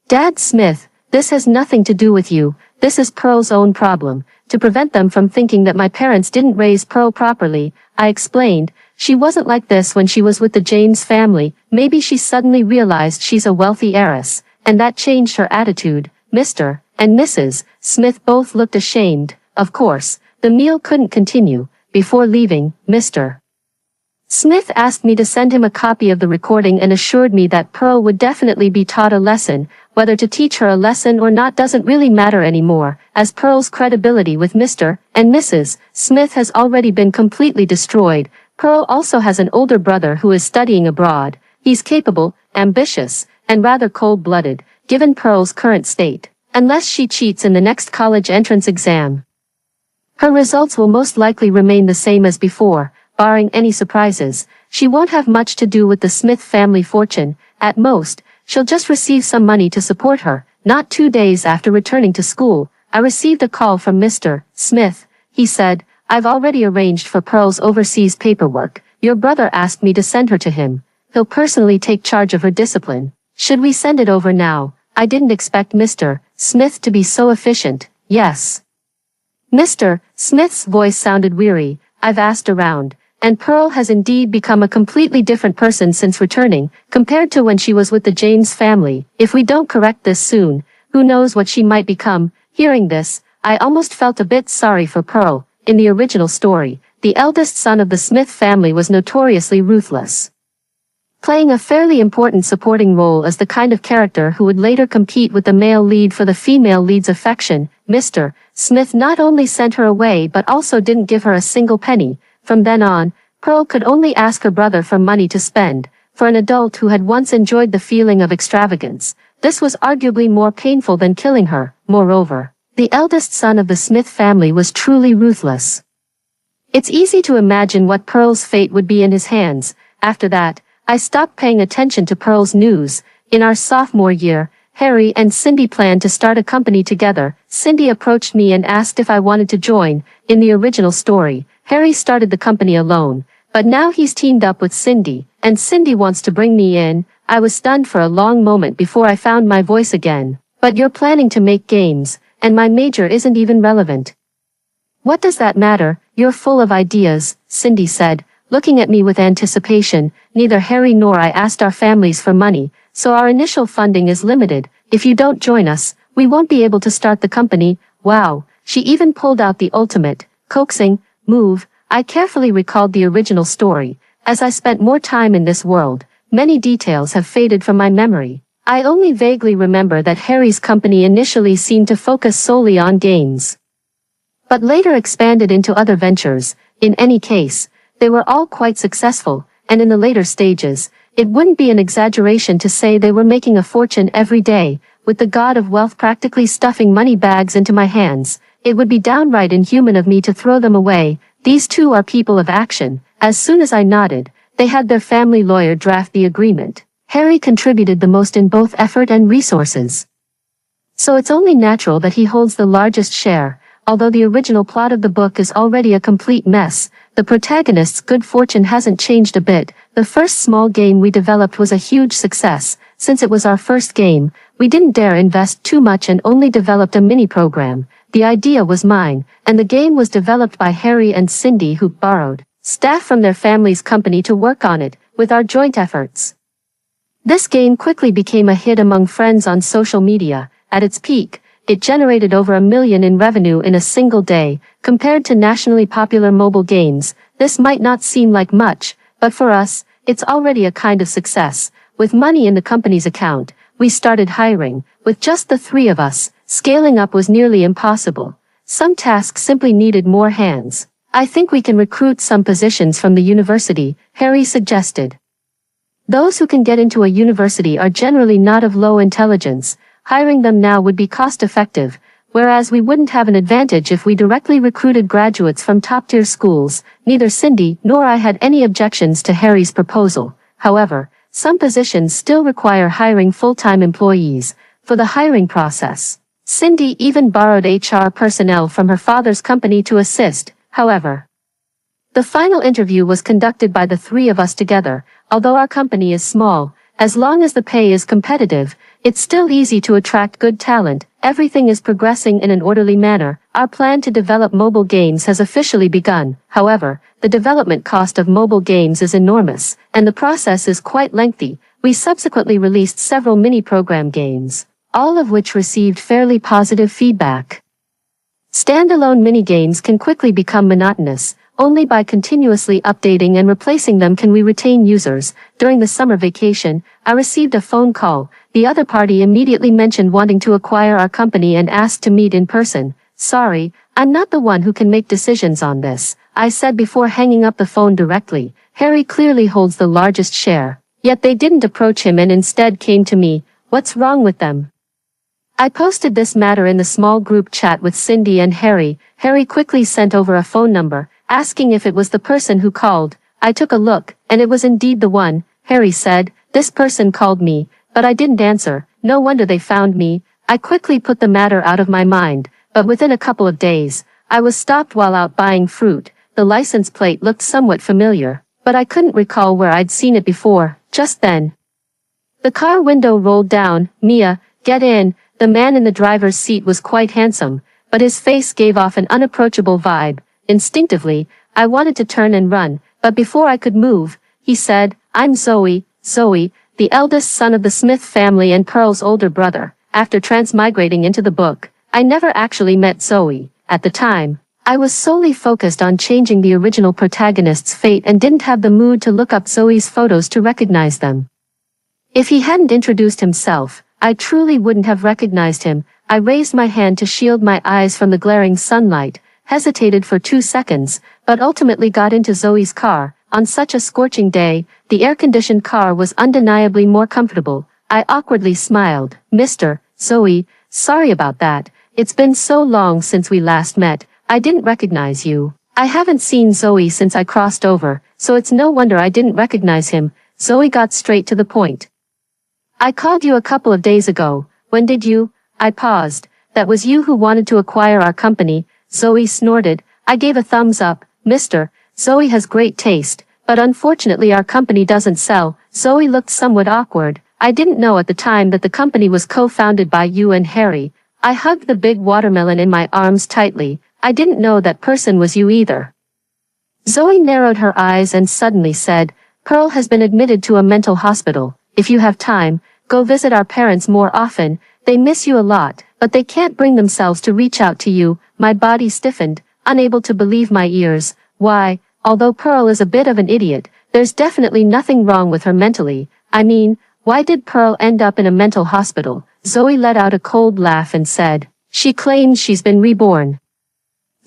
[SPEAKER 1] "Dad Smith, this has nothing to do with you. This is Pearl's own problem." To prevent them from thinking that my parents didn't raise Pearl properly, I explained, "She wasn't like this when she was with the James family. Maybe she suddenly realized she's a wealthy heiress, and that changed her attitude." Mr. and Mrs. Smith both looked ashamed. Of course, the meal couldn't continue. Before leaving, Mr. Smith asked me to send him a copy of the recording and assured me that Pearl would definitely be taught a lesson. Whether to teach her a lesson or not doesn't really matter anymore, as Pearl's credibility with Mr. and Mrs. Smith has already been completely destroyed. Pearl also has an older brother who is studying abroad. He's capable, ambitious, and rather cold-blooded, given Pearl's current state. Unless she cheats in the next college entrance exam, her results will most likely remain the same as before. Barring any surprises, she won't have much to do with the Smith family fortune. At most, she'll just receive some money to support her. Not 2 days after returning to school, I received a call from Mr. Smith. He said, "I've already arranged for Pearl's overseas paperwork. Your brother asked me to send her to him. He'll personally take charge of her discipline. Should we send it over now?" I didn't expect Mr. Smith to be so efficient. "Yes." Mr. Smith's voice sounded weary. "I've asked around, and Pearl has indeed become a completely different person since returning, compared to when she was with the James family. If we don't correct this soon, who knows what she might become." Hearing this, I almost felt a bit sorry for Pearl. In the original story, the eldest son of the Smith family was notoriously ruthless, playing a fairly important supporting role as the kind of character who would later compete with the male lead for the female lead's affection. Mr. Smith not only sent her away but also didn't give her a single penny. From then on, Pearl could only ask her brother for money to spend. For an adult who had once enjoyed the feeling of extravagance, this was arguably more painful than killing her. Moreover, the eldest son of the Smith family was truly ruthless. It's easy to imagine what Pearl's fate would be in his hands. After that, I stopped paying attention to Pearl's news. In our sophomore year, Harry and Cindy planned to start a company together. Cindy approached me and asked if I wanted to join. In the original story, Harry started the company alone, but now he's teamed up with Cindy, and Cindy wants to bring me in. I was stunned for a long moment before I found my voice again. "But you're planning to make games, and my major isn't even relevant." "What does that matter? You're full of ideas," Cindy said, looking at me with anticipation. "Neither Harry nor I asked our families for money, so our initial funding is limited. If you don't join us, we won't be able to start the company." Wow, she even pulled out the ultimate, coaxing, move. I carefully recalled the original story. As I spent more time in this world, many details have faded from my memory. I only vaguely remember that Harry's company initially seemed to focus solely on games, but later expanded into other ventures. In any case, they were all quite successful, and in the later stages, it wouldn't be an exaggeration to say they were making a fortune every day. With the god of wealth practically stuffing money bags into my hands, it would be downright inhuman of me to throw them away. These two are people of action. As soon as I nodded, they had their family lawyer draft the agreement. Harry contributed the most in both effort and resources, so it's only natural that he holds the largest share. Although the original plot of the book is already a complete mess, the protagonist's good fortune hasn't changed a bit. The first small game we developed was a huge success. Since it was our first game, we didn't dare invest too much and only developed a mini-program. The idea was mine, and the game was developed by Harry and Cindy, who borrowed staff from their family's company to work on it, with our joint efforts. This game quickly became a hit among friends on social media. At its peak, it generated over $1 million in revenue in a single day. Compared to nationally popular mobile games, this might not seem like much, but for us, it's already a kind of success. With money in the company's account, we started hiring. With just the 3 of us, scaling up was nearly impossible. Some tasks simply needed more hands. "I think we can recruit some positions from the university," Harry suggested. "Those who can get into a university are generally not of low intelligence. Hiring them now would be cost-effective, whereas we wouldn't have an advantage if we directly recruited graduates from top-tier schools. Neither Cindy nor I had any objections to Harry's proposal. However, some positions still require hiring full-time employees. For the hiring process, Cindy even borrowed HR personnel from her father's company to assist. However, the final interview was conducted by the three of us together. Although our company is small, as long as the pay is competitive, it's still easy to attract good talent. Everything is progressing in an orderly manner. Our plan to develop mobile games has officially begun. However, the development cost of mobile games is enormous, and the process is quite lengthy. We subsequently released several mini-program games, all of which received fairly positive feedback. Standalone minigames can quickly become monotonous. Only by continuously updating and replacing them can we retain users. During the summer vacation, I received a phone call. The other party immediately mentioned wanting to acquire our company and asked to meet in person. Sorry, I'm not the one who can make decisions on this, I said before hanging up the phone directly. Harry clearly holds the largest share. Yet they didn't approach him and instead came to me. What's wrong with them? I posted this matter in the small group chat with Cindy and Harry. Harry quickly sent over a phone number, asking if it was the person who called. I took a look, and it was indeed the one. Harry said, "This person called me, but I didn't answer. No wonder they found me." I quickly put the matter out of my mind, but within a couple of days, I was stopped while out buying fruit. The license plate looked somewhat familiar, but I couldn't recall where I'd seen it before. Just then, the car window rolled down. "Mia, get in." The man in the driver's seat was quite handsome, but his face gave off an unapproachable vibe. Instinctively, I wanted to turn and run, but before I could move, he said, "I'm Zoe, the eldest son of the Smith family and Pearl's older brother." After transmigrating into the book, I never actually met Zoe. At the time, I was solely focused on changing the original protagonist's fate and didn't have the mood to look up Zoe's photos to recognize them. If he hadn't introduced himself, I truly wouldn't have recognized him. I raised my hand to shield my eyes from the glaring sunlight, hesitated for 2 seconds, but ultimately got into Zoe's car. On such a scorching day, the air-conditioned car was undeniably more comfortable. I awkwardly smiled. "Mr. Zoe, sorry about that. It's been so long since we last met, I didn't recognize you." I haven't seen Zoe since I crossed over, so it's no wonder I didn't recognize him. Zoe got straight to the point. "I called you a couple of days ago. When did you?" I paused. "That was you who wanted to acquire our company." Zoe snorted. I gave a thumbs up. "Mr. Zoe has great taste, but unfortunately our company doesn't sell." Zoe looked somewhat awkward. "I didn't know at the time that the company was co-founded by you and Harry." I hugged the big watermelon in my arms tightly. "I didn't know that person was you either." Zoe narrowed her eyes and suddenly said, "Pearl has been admitted to a mental hospital. If you have time, go visit our parents more often. They miss you a lot, but they can't bring themselves to reach out to you." My body stiffened, unable to believe my ears. Why, although Pearl is a bit of an idiot, there's definitely nothing wrong with her mentally. I mean, why did Pearl end up in a mental hospital? Zoe let out a cold laugh and said, "She claims she's been reborn."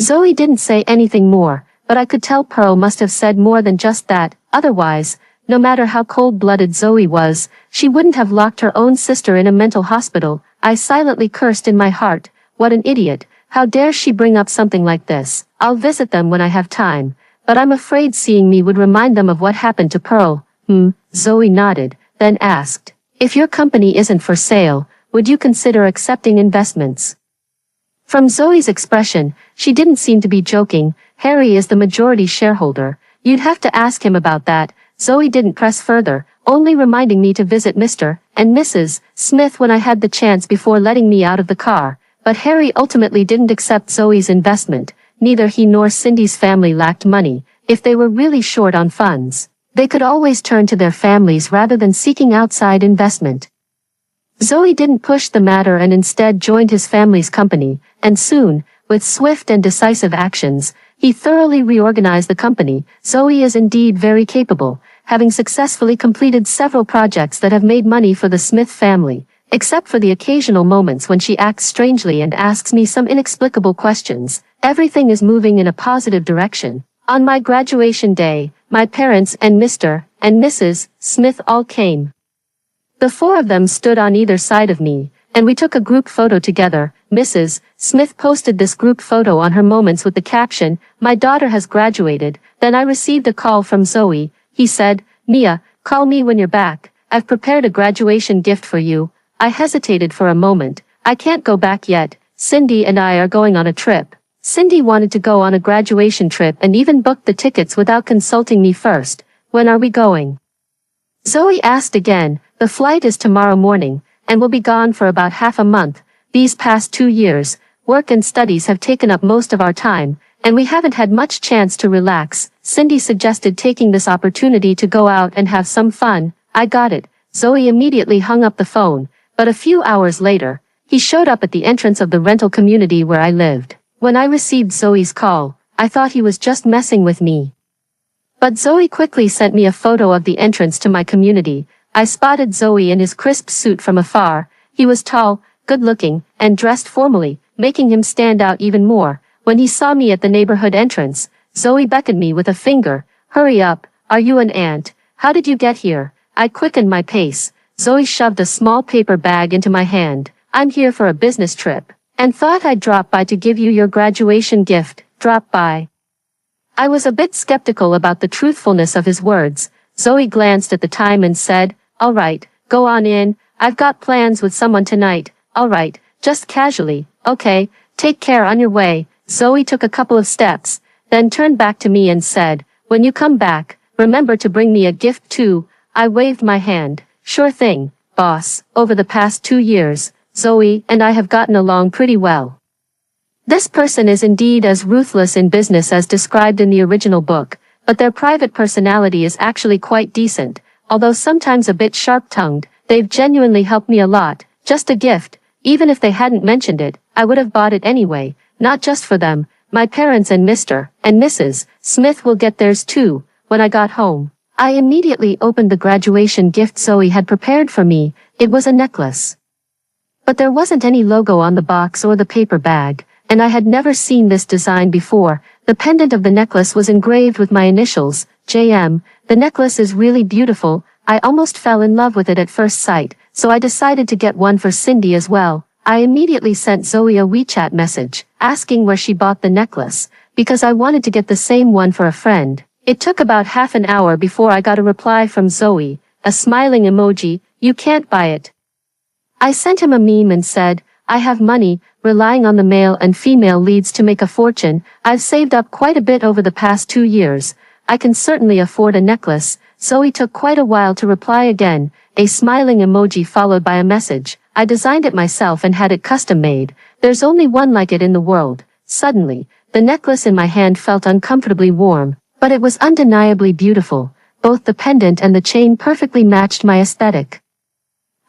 [SPEAKER 1] Zoe didn't say anything more, but I could tell Pearl must have said more than just that. Otherwise, no matter how cold-blooded Zoe was, she wouldn't have locked her own sister in a mental hospital. I silently cursed in my heart. What an idiot. How dare she bring up something like this? I'll visit them when I have time, but I'm afraid seeing me would remind them of what happened to Pearl. Zoe nodded, then asked, "If your company isn't for sale, would you consider accepting investments?" From Zoe's expression, she didn't seem to be joking. "Harry is the majority shareholder. You'd have to ask him about that." Zoe didn't press further, only reminding me to visit Mr. and Mrs. Smith when I had the chance before letting me out of the car. But Harry ultimately didn't accept Zoe's investment. Neither he nor Cindy's family lacked money. If they were really short on funds, they could always turn to their families rather than seeking outside investment. Zoe didn't push the matter and instead joined his family's company, and soon, with swift and decisive actions, he thoroughly reorganized the company. Zoe is indeed very capable, having successfully completed several projects that have made money for the Smith family. Except for the occasional moments when she acts strangely and asks me some inexplicable questions, everything is moving in a positive direction. On my graduation day, my parents and Mr. and Mrs. Smith all came. The four of them stood on either side of me, and we took a group photo together. Mrs. Smith posted this group photo on her Moments with the caption, "My daughter has graduated." Then I received a call from Zoe. He said, "Mia, call me when you're back. I've prepared a graduation gift for you." I hesitated for a moment. I can't go back yet. Cindy and I are going on a trip. Cindy wanted to go on a graduation trip and even booked the tickets without consulting me first. When are we going? Zoe asked again. The flight is tomorrow morning, and we'll be gone for about half a month. These past 2 years, work and studies have taken up most of our time, and we haven't had much chance to relax. Cindy suggested taking this opportunity to go out and have some fun. I got it. Zoe immediately hung up the phone, but a few hours later, he showed up at the entrance of the rental community where I lived. When I received Zoe's call, I thought he was just messing with me. But Zoe quickly sent me a photo of the entrance to my community. I spotted Zoe in his crisp suit from afar. He was tall, good-looking, and dressed formally, making him stand out even more. When he saw me at the neighborhood entrance, Zoe beckoned me with a finger. "Hurry up, are you an aunt? How did you get here?" I quickened my pace. Zoe shoved a small paper bag into my hand. "I'm here for a business trip, and thought I'd drop by to give you your graduation gift." Drop by. I was a bit skeptical about the truthfulness of his words. Zoe glanced at the time and said, "All right, go on in. I've got plans with someone tonight." "All right," just casually. "Okay, take care on your way." Zoe took a couple of steps, then turned back to me and said, "When you come back, remember to bring me a gift too." I waved my hand. "Sure thing, boss." Over the past 2 years, Zoe and I have gotten along pretty well. This person is indeed as ruthless in business as described in the original book, but their private personality is actually quite decent. Although sometimes a bit sharp-tongued, they've genuinely helped me a lot. Just a gift. Even if they hadn't mentioned it, I would have bought it anyway. Not just for them. My parents and Mr. and Mrs. Smith will get theirs too. When I got home, I immediately opened the graduation gift Zoe had prepared for me. It was a necklace. But there wasn't any logo on the box or the paper bag, and I had never seen this design before. The pendant of the necklace was engraved with my initials, JM. The necklace is really beautiful. I almost fell in love with it at first sight, so I decided to get one for Cindy as well. I immediately sent Zoe a WeChat message, asking where she bought the necklace, because I wanted to get the same one for a friend. It took about half an hour before I got a reply from Zoe, a smiling emoji. "You can't buy it." I sent him a meme and said, "I have money, relying on the male and female leads to make a fortune. I've saved up quite a bit over the past 2 years. I can certainly afford a necklace." Zoe took quite a while to reply again, a smiling emoji followed by a message. "I designed it myself and had it custom made. There's only one like it in the world." Suddenly, the necklace in my hand felt uncomfortably warm, but it was undeniably beautiful. Both the pendant and the chain perfectly matched my aesthetic.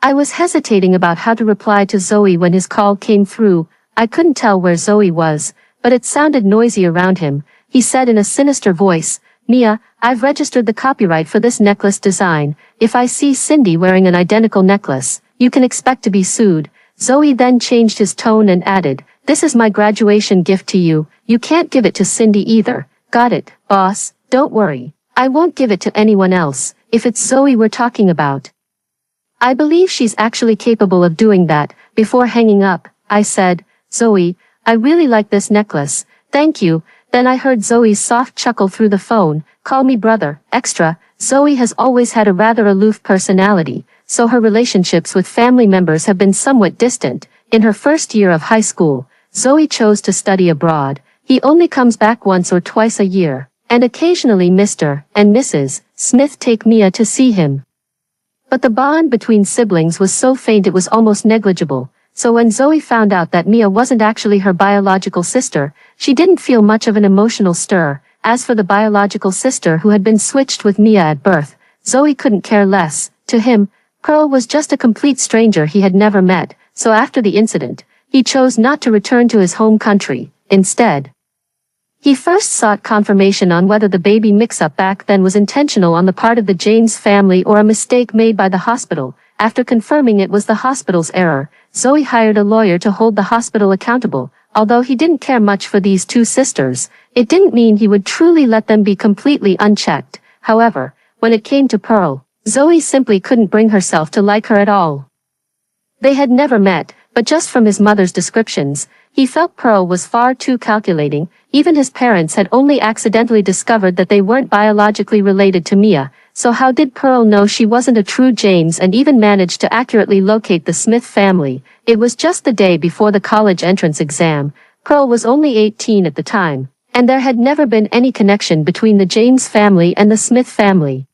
[SPEAKER 1] I was hesitating about how to reply to Zoe when his call came through. I couldn't tell where Zoe was, but it sounded noisy around him. He said in a sinister voice, "Mia, I've registered the copyright for this necklace design. If I see Cindy wearing an identical necklace, you can expect to be sued." Zoe then changed his tone and added, "This is my graduation gift to you. You can't give it to Cindy either." "Got it, boss. Don't worry. I won't give it to anyone else, if it's Zoe we're talking about. I believe she's actually capable of doing that." Before hanging up, I said, "Zoe, I really like this necklace. Thank you." Then I heard Zoe's soft chuckle through the phone. "Call me brother, extra." Zoe has always had a rather aloof personality, so her relationships with family members have been somewhat distant. In her first year of high school, Zoe chose to study abroad. He only comes back once or twice a year, and occasionally Mr. and Mrs. Smith take Mia to see him. But the bond between siblings was so faint it was almost negligible, so when Zoe found out that Mia wasn't actually her biological sister, she didn't feel much of an emotional stir. As for the biological sister who had been switched with Mia at birth, Zoe couldn't care less. To him, Pearl was just a complete stranger he had never met, so after the incident, he chose not to return to his home country. Instead, he first sought confirmation on whether the baby mix-up back then was intentional on the part of the James family or a mistake made by the hospital. After confirming it was the hospital's error, Zoe hired a lawyer to hold the hospital accountable. Although he didn't care much for these two sisters, it didn't mean he would truly let them be completely unchecked. However, when it came to Pearl, Zoe simply couldn't bring herself to like her at all. They had never met, but just from his mother's descriptions, he felt Pearl was far too calculating. Even his parents had only accidentally discovered that they weren't biologically related to Mia, so how did Pearl know she wasn't a true James and even manage to accurately locate the Smith family? It was just the day before the college entrance exam. Pearl was only 18 at the time, and there had never been any connection between the James family and the Smith family.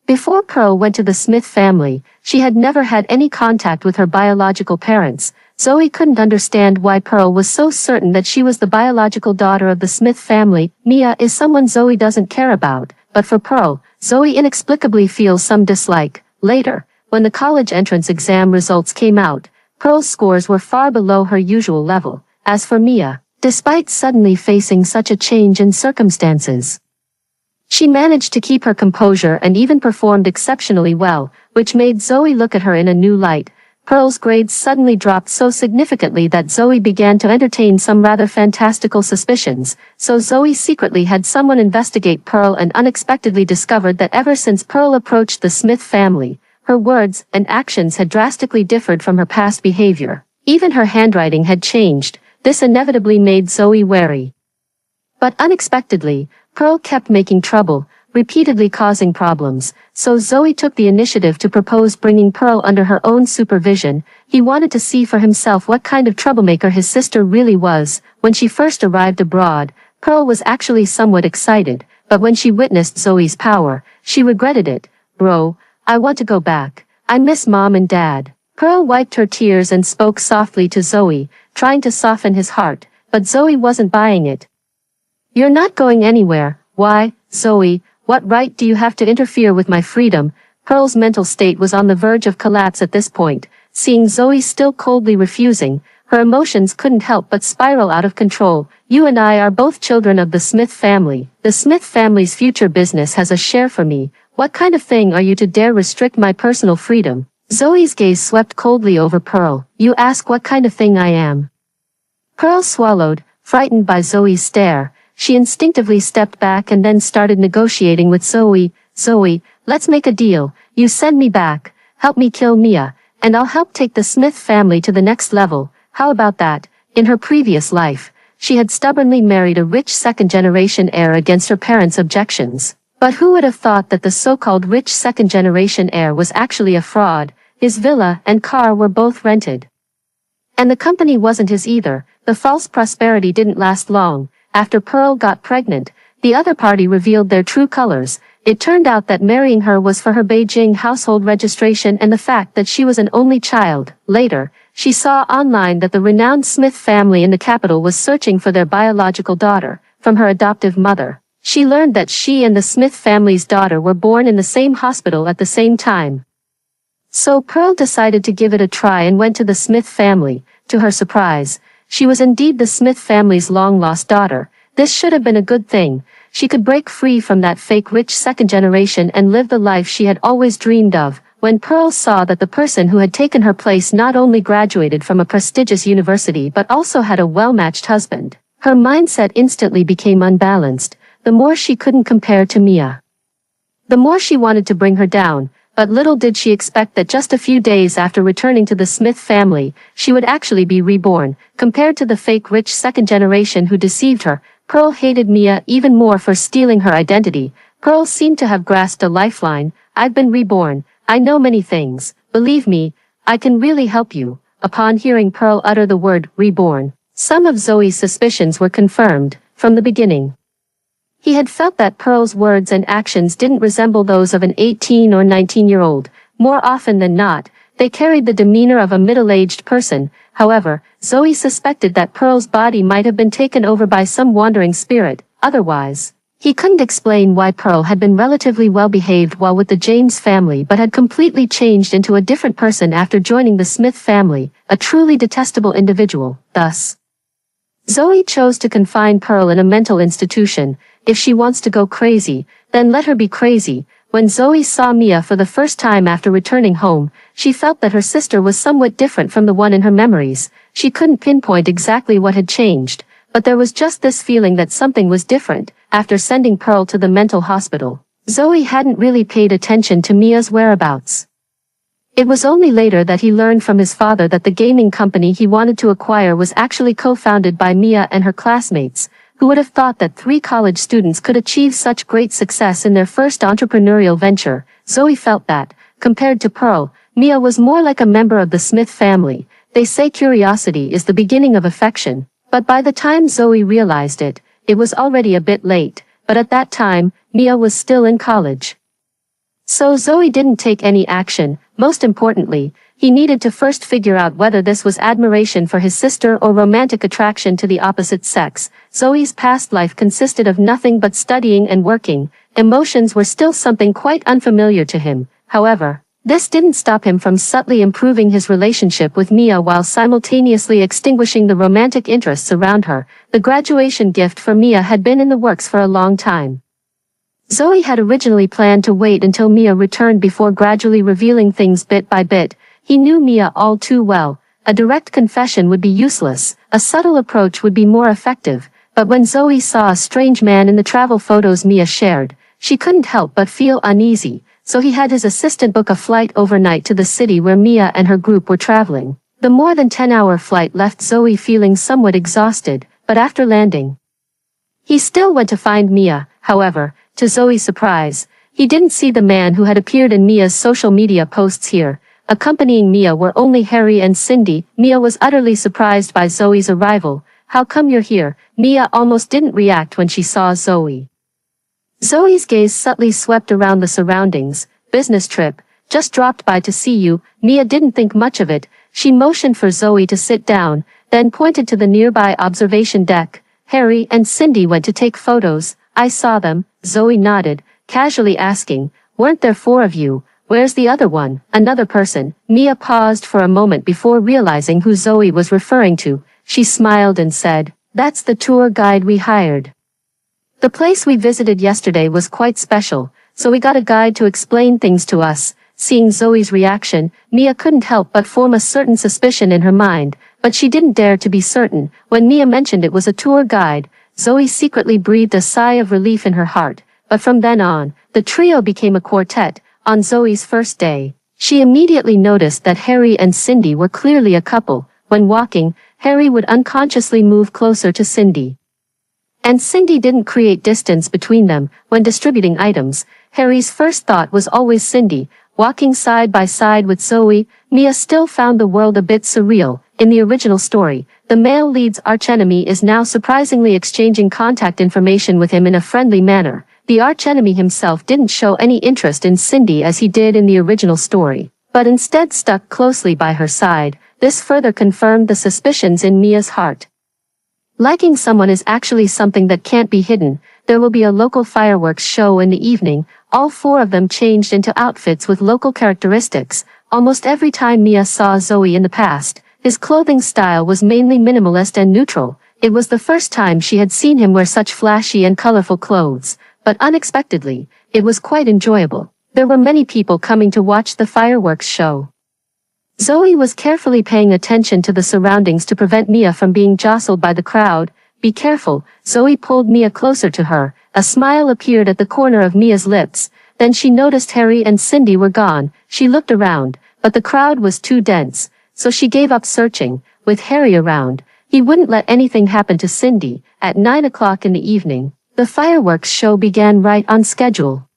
[SPEAKER 1] Before Pearl went to the Smith family, she had never had any contact with her biological parents. Zoe couldn't understand why Pearl was so certain that she was the biological daughter of the Smith family. Mia is someone Zoe doesn't care about, but for Pearl, Zoe inexplicably feels some dislike. Later, when the college entrance exam results came out, Pearl's scores were far below her usual level. As for Mia, despite suddenly facing such a change in circumstances, she managed to keep her composure and even performed exceptionally well, which made Zoe look at her in a new light. Pearl's grades suddenly dropped so significantly that Zoe began to entertain some rather fantastical suspicions, so Zoe secretly had someone investigate Pearl and unexpectedly discovered that ever since Pearl approached the Smith family, her words and actions had drastically differed from her past behavior. Even her handwriting had changed. This inevitably made Zoe wary. But unexpectedly, Pearl kept making trouble, repeatedly causing problems, so Zoe took the initiative to propose bringing Pearl under her own supervision. He wanted to see for himself what kind of troublemaker his sister really was. When she first arrived abroad, Pearl was actually somewhat excited, but when she witnessed Zoe's power, she regretted it. "Bro, I want to go back. I miss Mom and Dad." Pearl wiped her tears and spoke softly to Zoe, trying to soften his heart, but Zoe wasn't buying it. "You're not going anywhere." "Why, Zoe, what right do you have to interfere with my freedom?" Pearl's mental state was on the verge of collapse at this point. Seeing Zoe still coldly refusing, her emotions couldn't help but spiral out of control. "You and I are both children of the Smith family. The Smith family's future business has a share for me. What kind of thing are you to dare restrict my personal freedom?" Zoe's gaze swept coldly over Pearl. "You ask what kind of thing I am?" Pearl swallowed, frightened by Zoe's stare. She instinctively stepped back and then started negotiating with Zoe. "Zoe, let's make a deal. You send me back, help me kill Mia, and I'll help take the Smith family to the next level. How about that?" In her previous life, she had stubbornly married a rich second-generation heir against her parents' objections. But who would have thought that the so-called rich second-generation heir was actually a fraud? His villa and car were both rented. And the company wasn't his either. The false prosperity didn't last long. After Pearl got pregnant, the other party revealed their true colors. It turned out that marrying her was for her Beijing household registration and the fact that she was an only child. Later, she saw online that the renowned Smith family in the capital was searching for their biological daughter from her adoptive mother. She learned that she and the Smith family's daughter were born in the same hospital at the same time. So Pearl decided to give it a try and went to the Smith family. To her surprise, she was indeed the Smith family's long-lost daughter. This should have been a good thing. She could break free from that fake rich second generation and live the life she had always dreamed of. When Pearl saw that the person who had taken her place not only graduated from a prestigious university but also had a well-matched husband, her mindset instantly became unbalanced. The more she couldn't compare to Mia, the more she wanted to bring her down. But little did she expect that just a few days after returning to the Smith family, she would actually be reborn. Compared to the fake rich second generation who deceived her, Pearl hated Mia even more for stealing her identity. Pearl seemed to have grasped a lifeline. "I've been reborn. I know many things. Believe me, I can really help you." Upon hearing Pearl utter the word reborn, some of Zoe's suspicions were confirmed. From the beginning, he had felt that Pearl's words and actions didn't resemble those of an 18 or 19-year-old. More often than not, they carried the demeanor of a middle-aged person. However, Zoe suspected that Pearl's body might have been taken over by some wandering spirit. Otherwise, he couldn't explain why Pearl had been relatively well-behaved while with the James family but had completely changed into a different person after joining the Smith family, a truly detestable individual. Thus, Zoe chose to confine Pearl in a mental institution. If she wants to go crazy, then let her be crazy. When Zoe saw Mia for the first time after returning home, she felt that her sister was somewhat different from the one in her memories. She couldn't pinpoint exactly what had changed, but there was just this feeling that something was different. After sending Pearl to the mental hospital, Zoe hadn't really paid attention to Mia's whereabouts. It was only later that he learned from his father that the gaming company he wanted to acquire was actually co-founded by Mia and her classmates. Who would have thought that 3 college students could achieve such great success in their first entrepreneurial venture? Zoe felt that, compared to Pearl, Mia was more like a member of the Smith family. They say curiosity is the beginning of affection. But by the time Zoe realized it, it was already a bit late. But at that time, Mia was still in college. So Zoe didn't take any action. Most importantly, he needed to first figure out whether this was admiration for his sister or romantic attraction to the opposite sex. Zoe's past life consisted of nothing but studying and working. Emotions were still something quite unfamiliar to him. However, this didn't stop him from subtly improving his relationship with Mia while simultaneously extinguishing the romantic interests around her. The graduation gift for Mia had been in the works for a long time. Zoe had originally planned to wait until Mia returned before gradually revealing things bit by bit. He knew Mia all too well. A direct confession would be useless. A subtle approach would be more effective. But when Zoe saw a strange man in the travel photos Mia shared, she couldn't help but feel uneasy. So he had his assistant book a flight overnight to the city where Mia and her group were traveling. The more than 10-hour flight left Zoe feeling somewhat exhausted, but after landing, he still went to find Mia. However, to Zoe's surprise, he didn't see the man who had appeared in Mia's social media posts here. Accompanying Mia were only Harry and Cindy. Mia was utterly surprised by Zoe's arrival. "How come you're here?" Mia almost didn't react when she saw Zoe. Zoe's gaze subtly swept around the surroundings. "Business trip, just dropped by to see you." Mia didn't think much of it. She motioned for Zoe to sit down, then pointed to the nearby observation deck. "Harry and Cindy went to take photos." "I saw them," Zoe nodded, casually asking, "Weren't there 4 of you? Where's the other one?" "Another person." Mia paused for a moment before realizing who Zoe was referring to. She smiled and said, "That's the tour guide we hired. The place we visited yesterday was quite special, so we got a guide to explain things to us." Seeing Zoe's reaction, Mia couldn't help but form a certain suspicion in her mind, but she didn't dare to be certain. When Mia mentioned it was a tour guide, Zoe secretly breathed a sigh of relief in her heart. But from then on, the trio became a quartet. On Zoe's first day, she immediately noticed that Harry and Cindy were clearly a couple. When walking, Harry would unconsciously move closer to Cindy, and Cindy didn't create distance between them. When distributing items, Harry's first thought was always Cindy. Walking side by side with Zoe, Mia still found the world a bit surreal. In the original story, the male lead's archenemy is now surprisingly exchanging contact information with him in a friendly manner. The archenemy himself didn't show any interest in Cindy as he did in the original story, but instead stuck closely by her side. This further confirmed the suspicions in Mia's heart. Liking someone is actually something that can't be hidden. There will be a local fireworks show in the evening. All 4 of them changed into outfits with local characteristics. Almost every time Mia saw Zoe in the past, his clothing style was mainly minimalist and neutral. It was the first time she had seen him wear such flashy and colorful clothes, but unexpectedly, it was quite enjoyable. There were many people coming to watch the fireworks show. Zoe was carefully paying attention to the surroundings to prevent Mia from being jostled by the crowd. "Be careful." Zoe pulled Mia closer to her. A smile appeared at the corner of Mia's lips. Then she noticed Harry and Cindy were gone. She looked around, but the crowd was too dense, so she gave up searching. With Harry around, he wouldn't let anything happen to Cindy. At 9 o'clock in the evening, the fireworks show began right on schedule.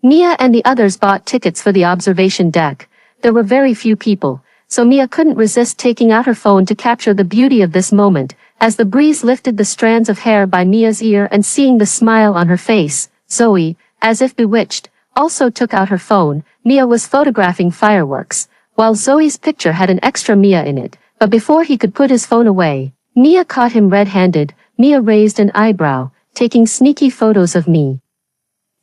[SPEAKER 1] Mia and the others bought tickets for the observation deck. There were very few people, so Mia couldn't resist taking out her phone to capture the beauty of this moment. As the breeze lifted the strands of hair by Mia's ear and seeing the smile on her face, Zoe, as if bewitched, also took out her phone. Mia was photographing fireworks, while Zoe's picture had an extra Mia in it. But before he could put his phone away, Mia caught him red-handed. Mia raised an eyebrow, taking sneaky photos of me.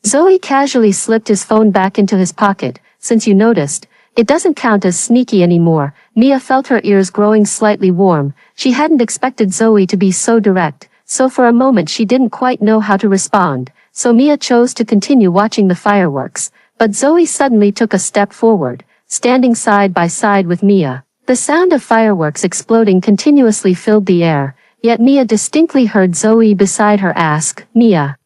[SPEAKER 1] Zoe casually slipped his phone back into his pocket. "Since you noticed, it doesn't count as sneaky anymore." Mia felt her ears growing slightly warm. She hadn't expected Zoe to be so direct, so for a moment she didn't quite know how to respond. So Mia chose to continue watching the fireworks. But Zoe suddenly took a step forward, standing side by side with Mia. The sound of fireworks exploding continuously filled the air, yet Mia distinctly heard Zoe beside her ask, "Mia,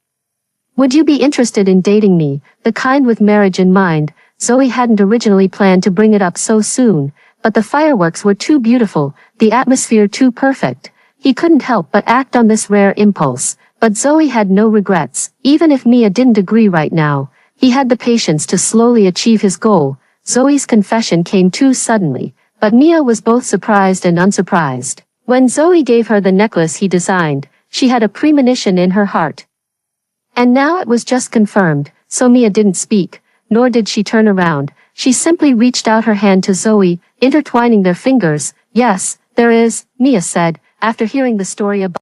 [SPEAKER 1] would you be interested in dating me?" The kind with marriage in mind. Zoe hadn't originally planned to bring it up so soon, but the fireworks were too beautiful, the atmosphere too perfect. He couldn't help but act on this rare impulse, but Zoe had no regrets. Even if Mia didn't agree right now, he had the patience to slowly achieve his goal. Zoe's confession came too suddenly, but Mia was both surprised and unsurprised. When Zoe gave her the necklace he designed, she had a premonition in her heart. And now it was just confirmed, so Mia didn't speak, nor did she turn around. She simply reached out her hand to Zoe, intertwining their fingers. Yes, there is, Mia said, after hearing the story about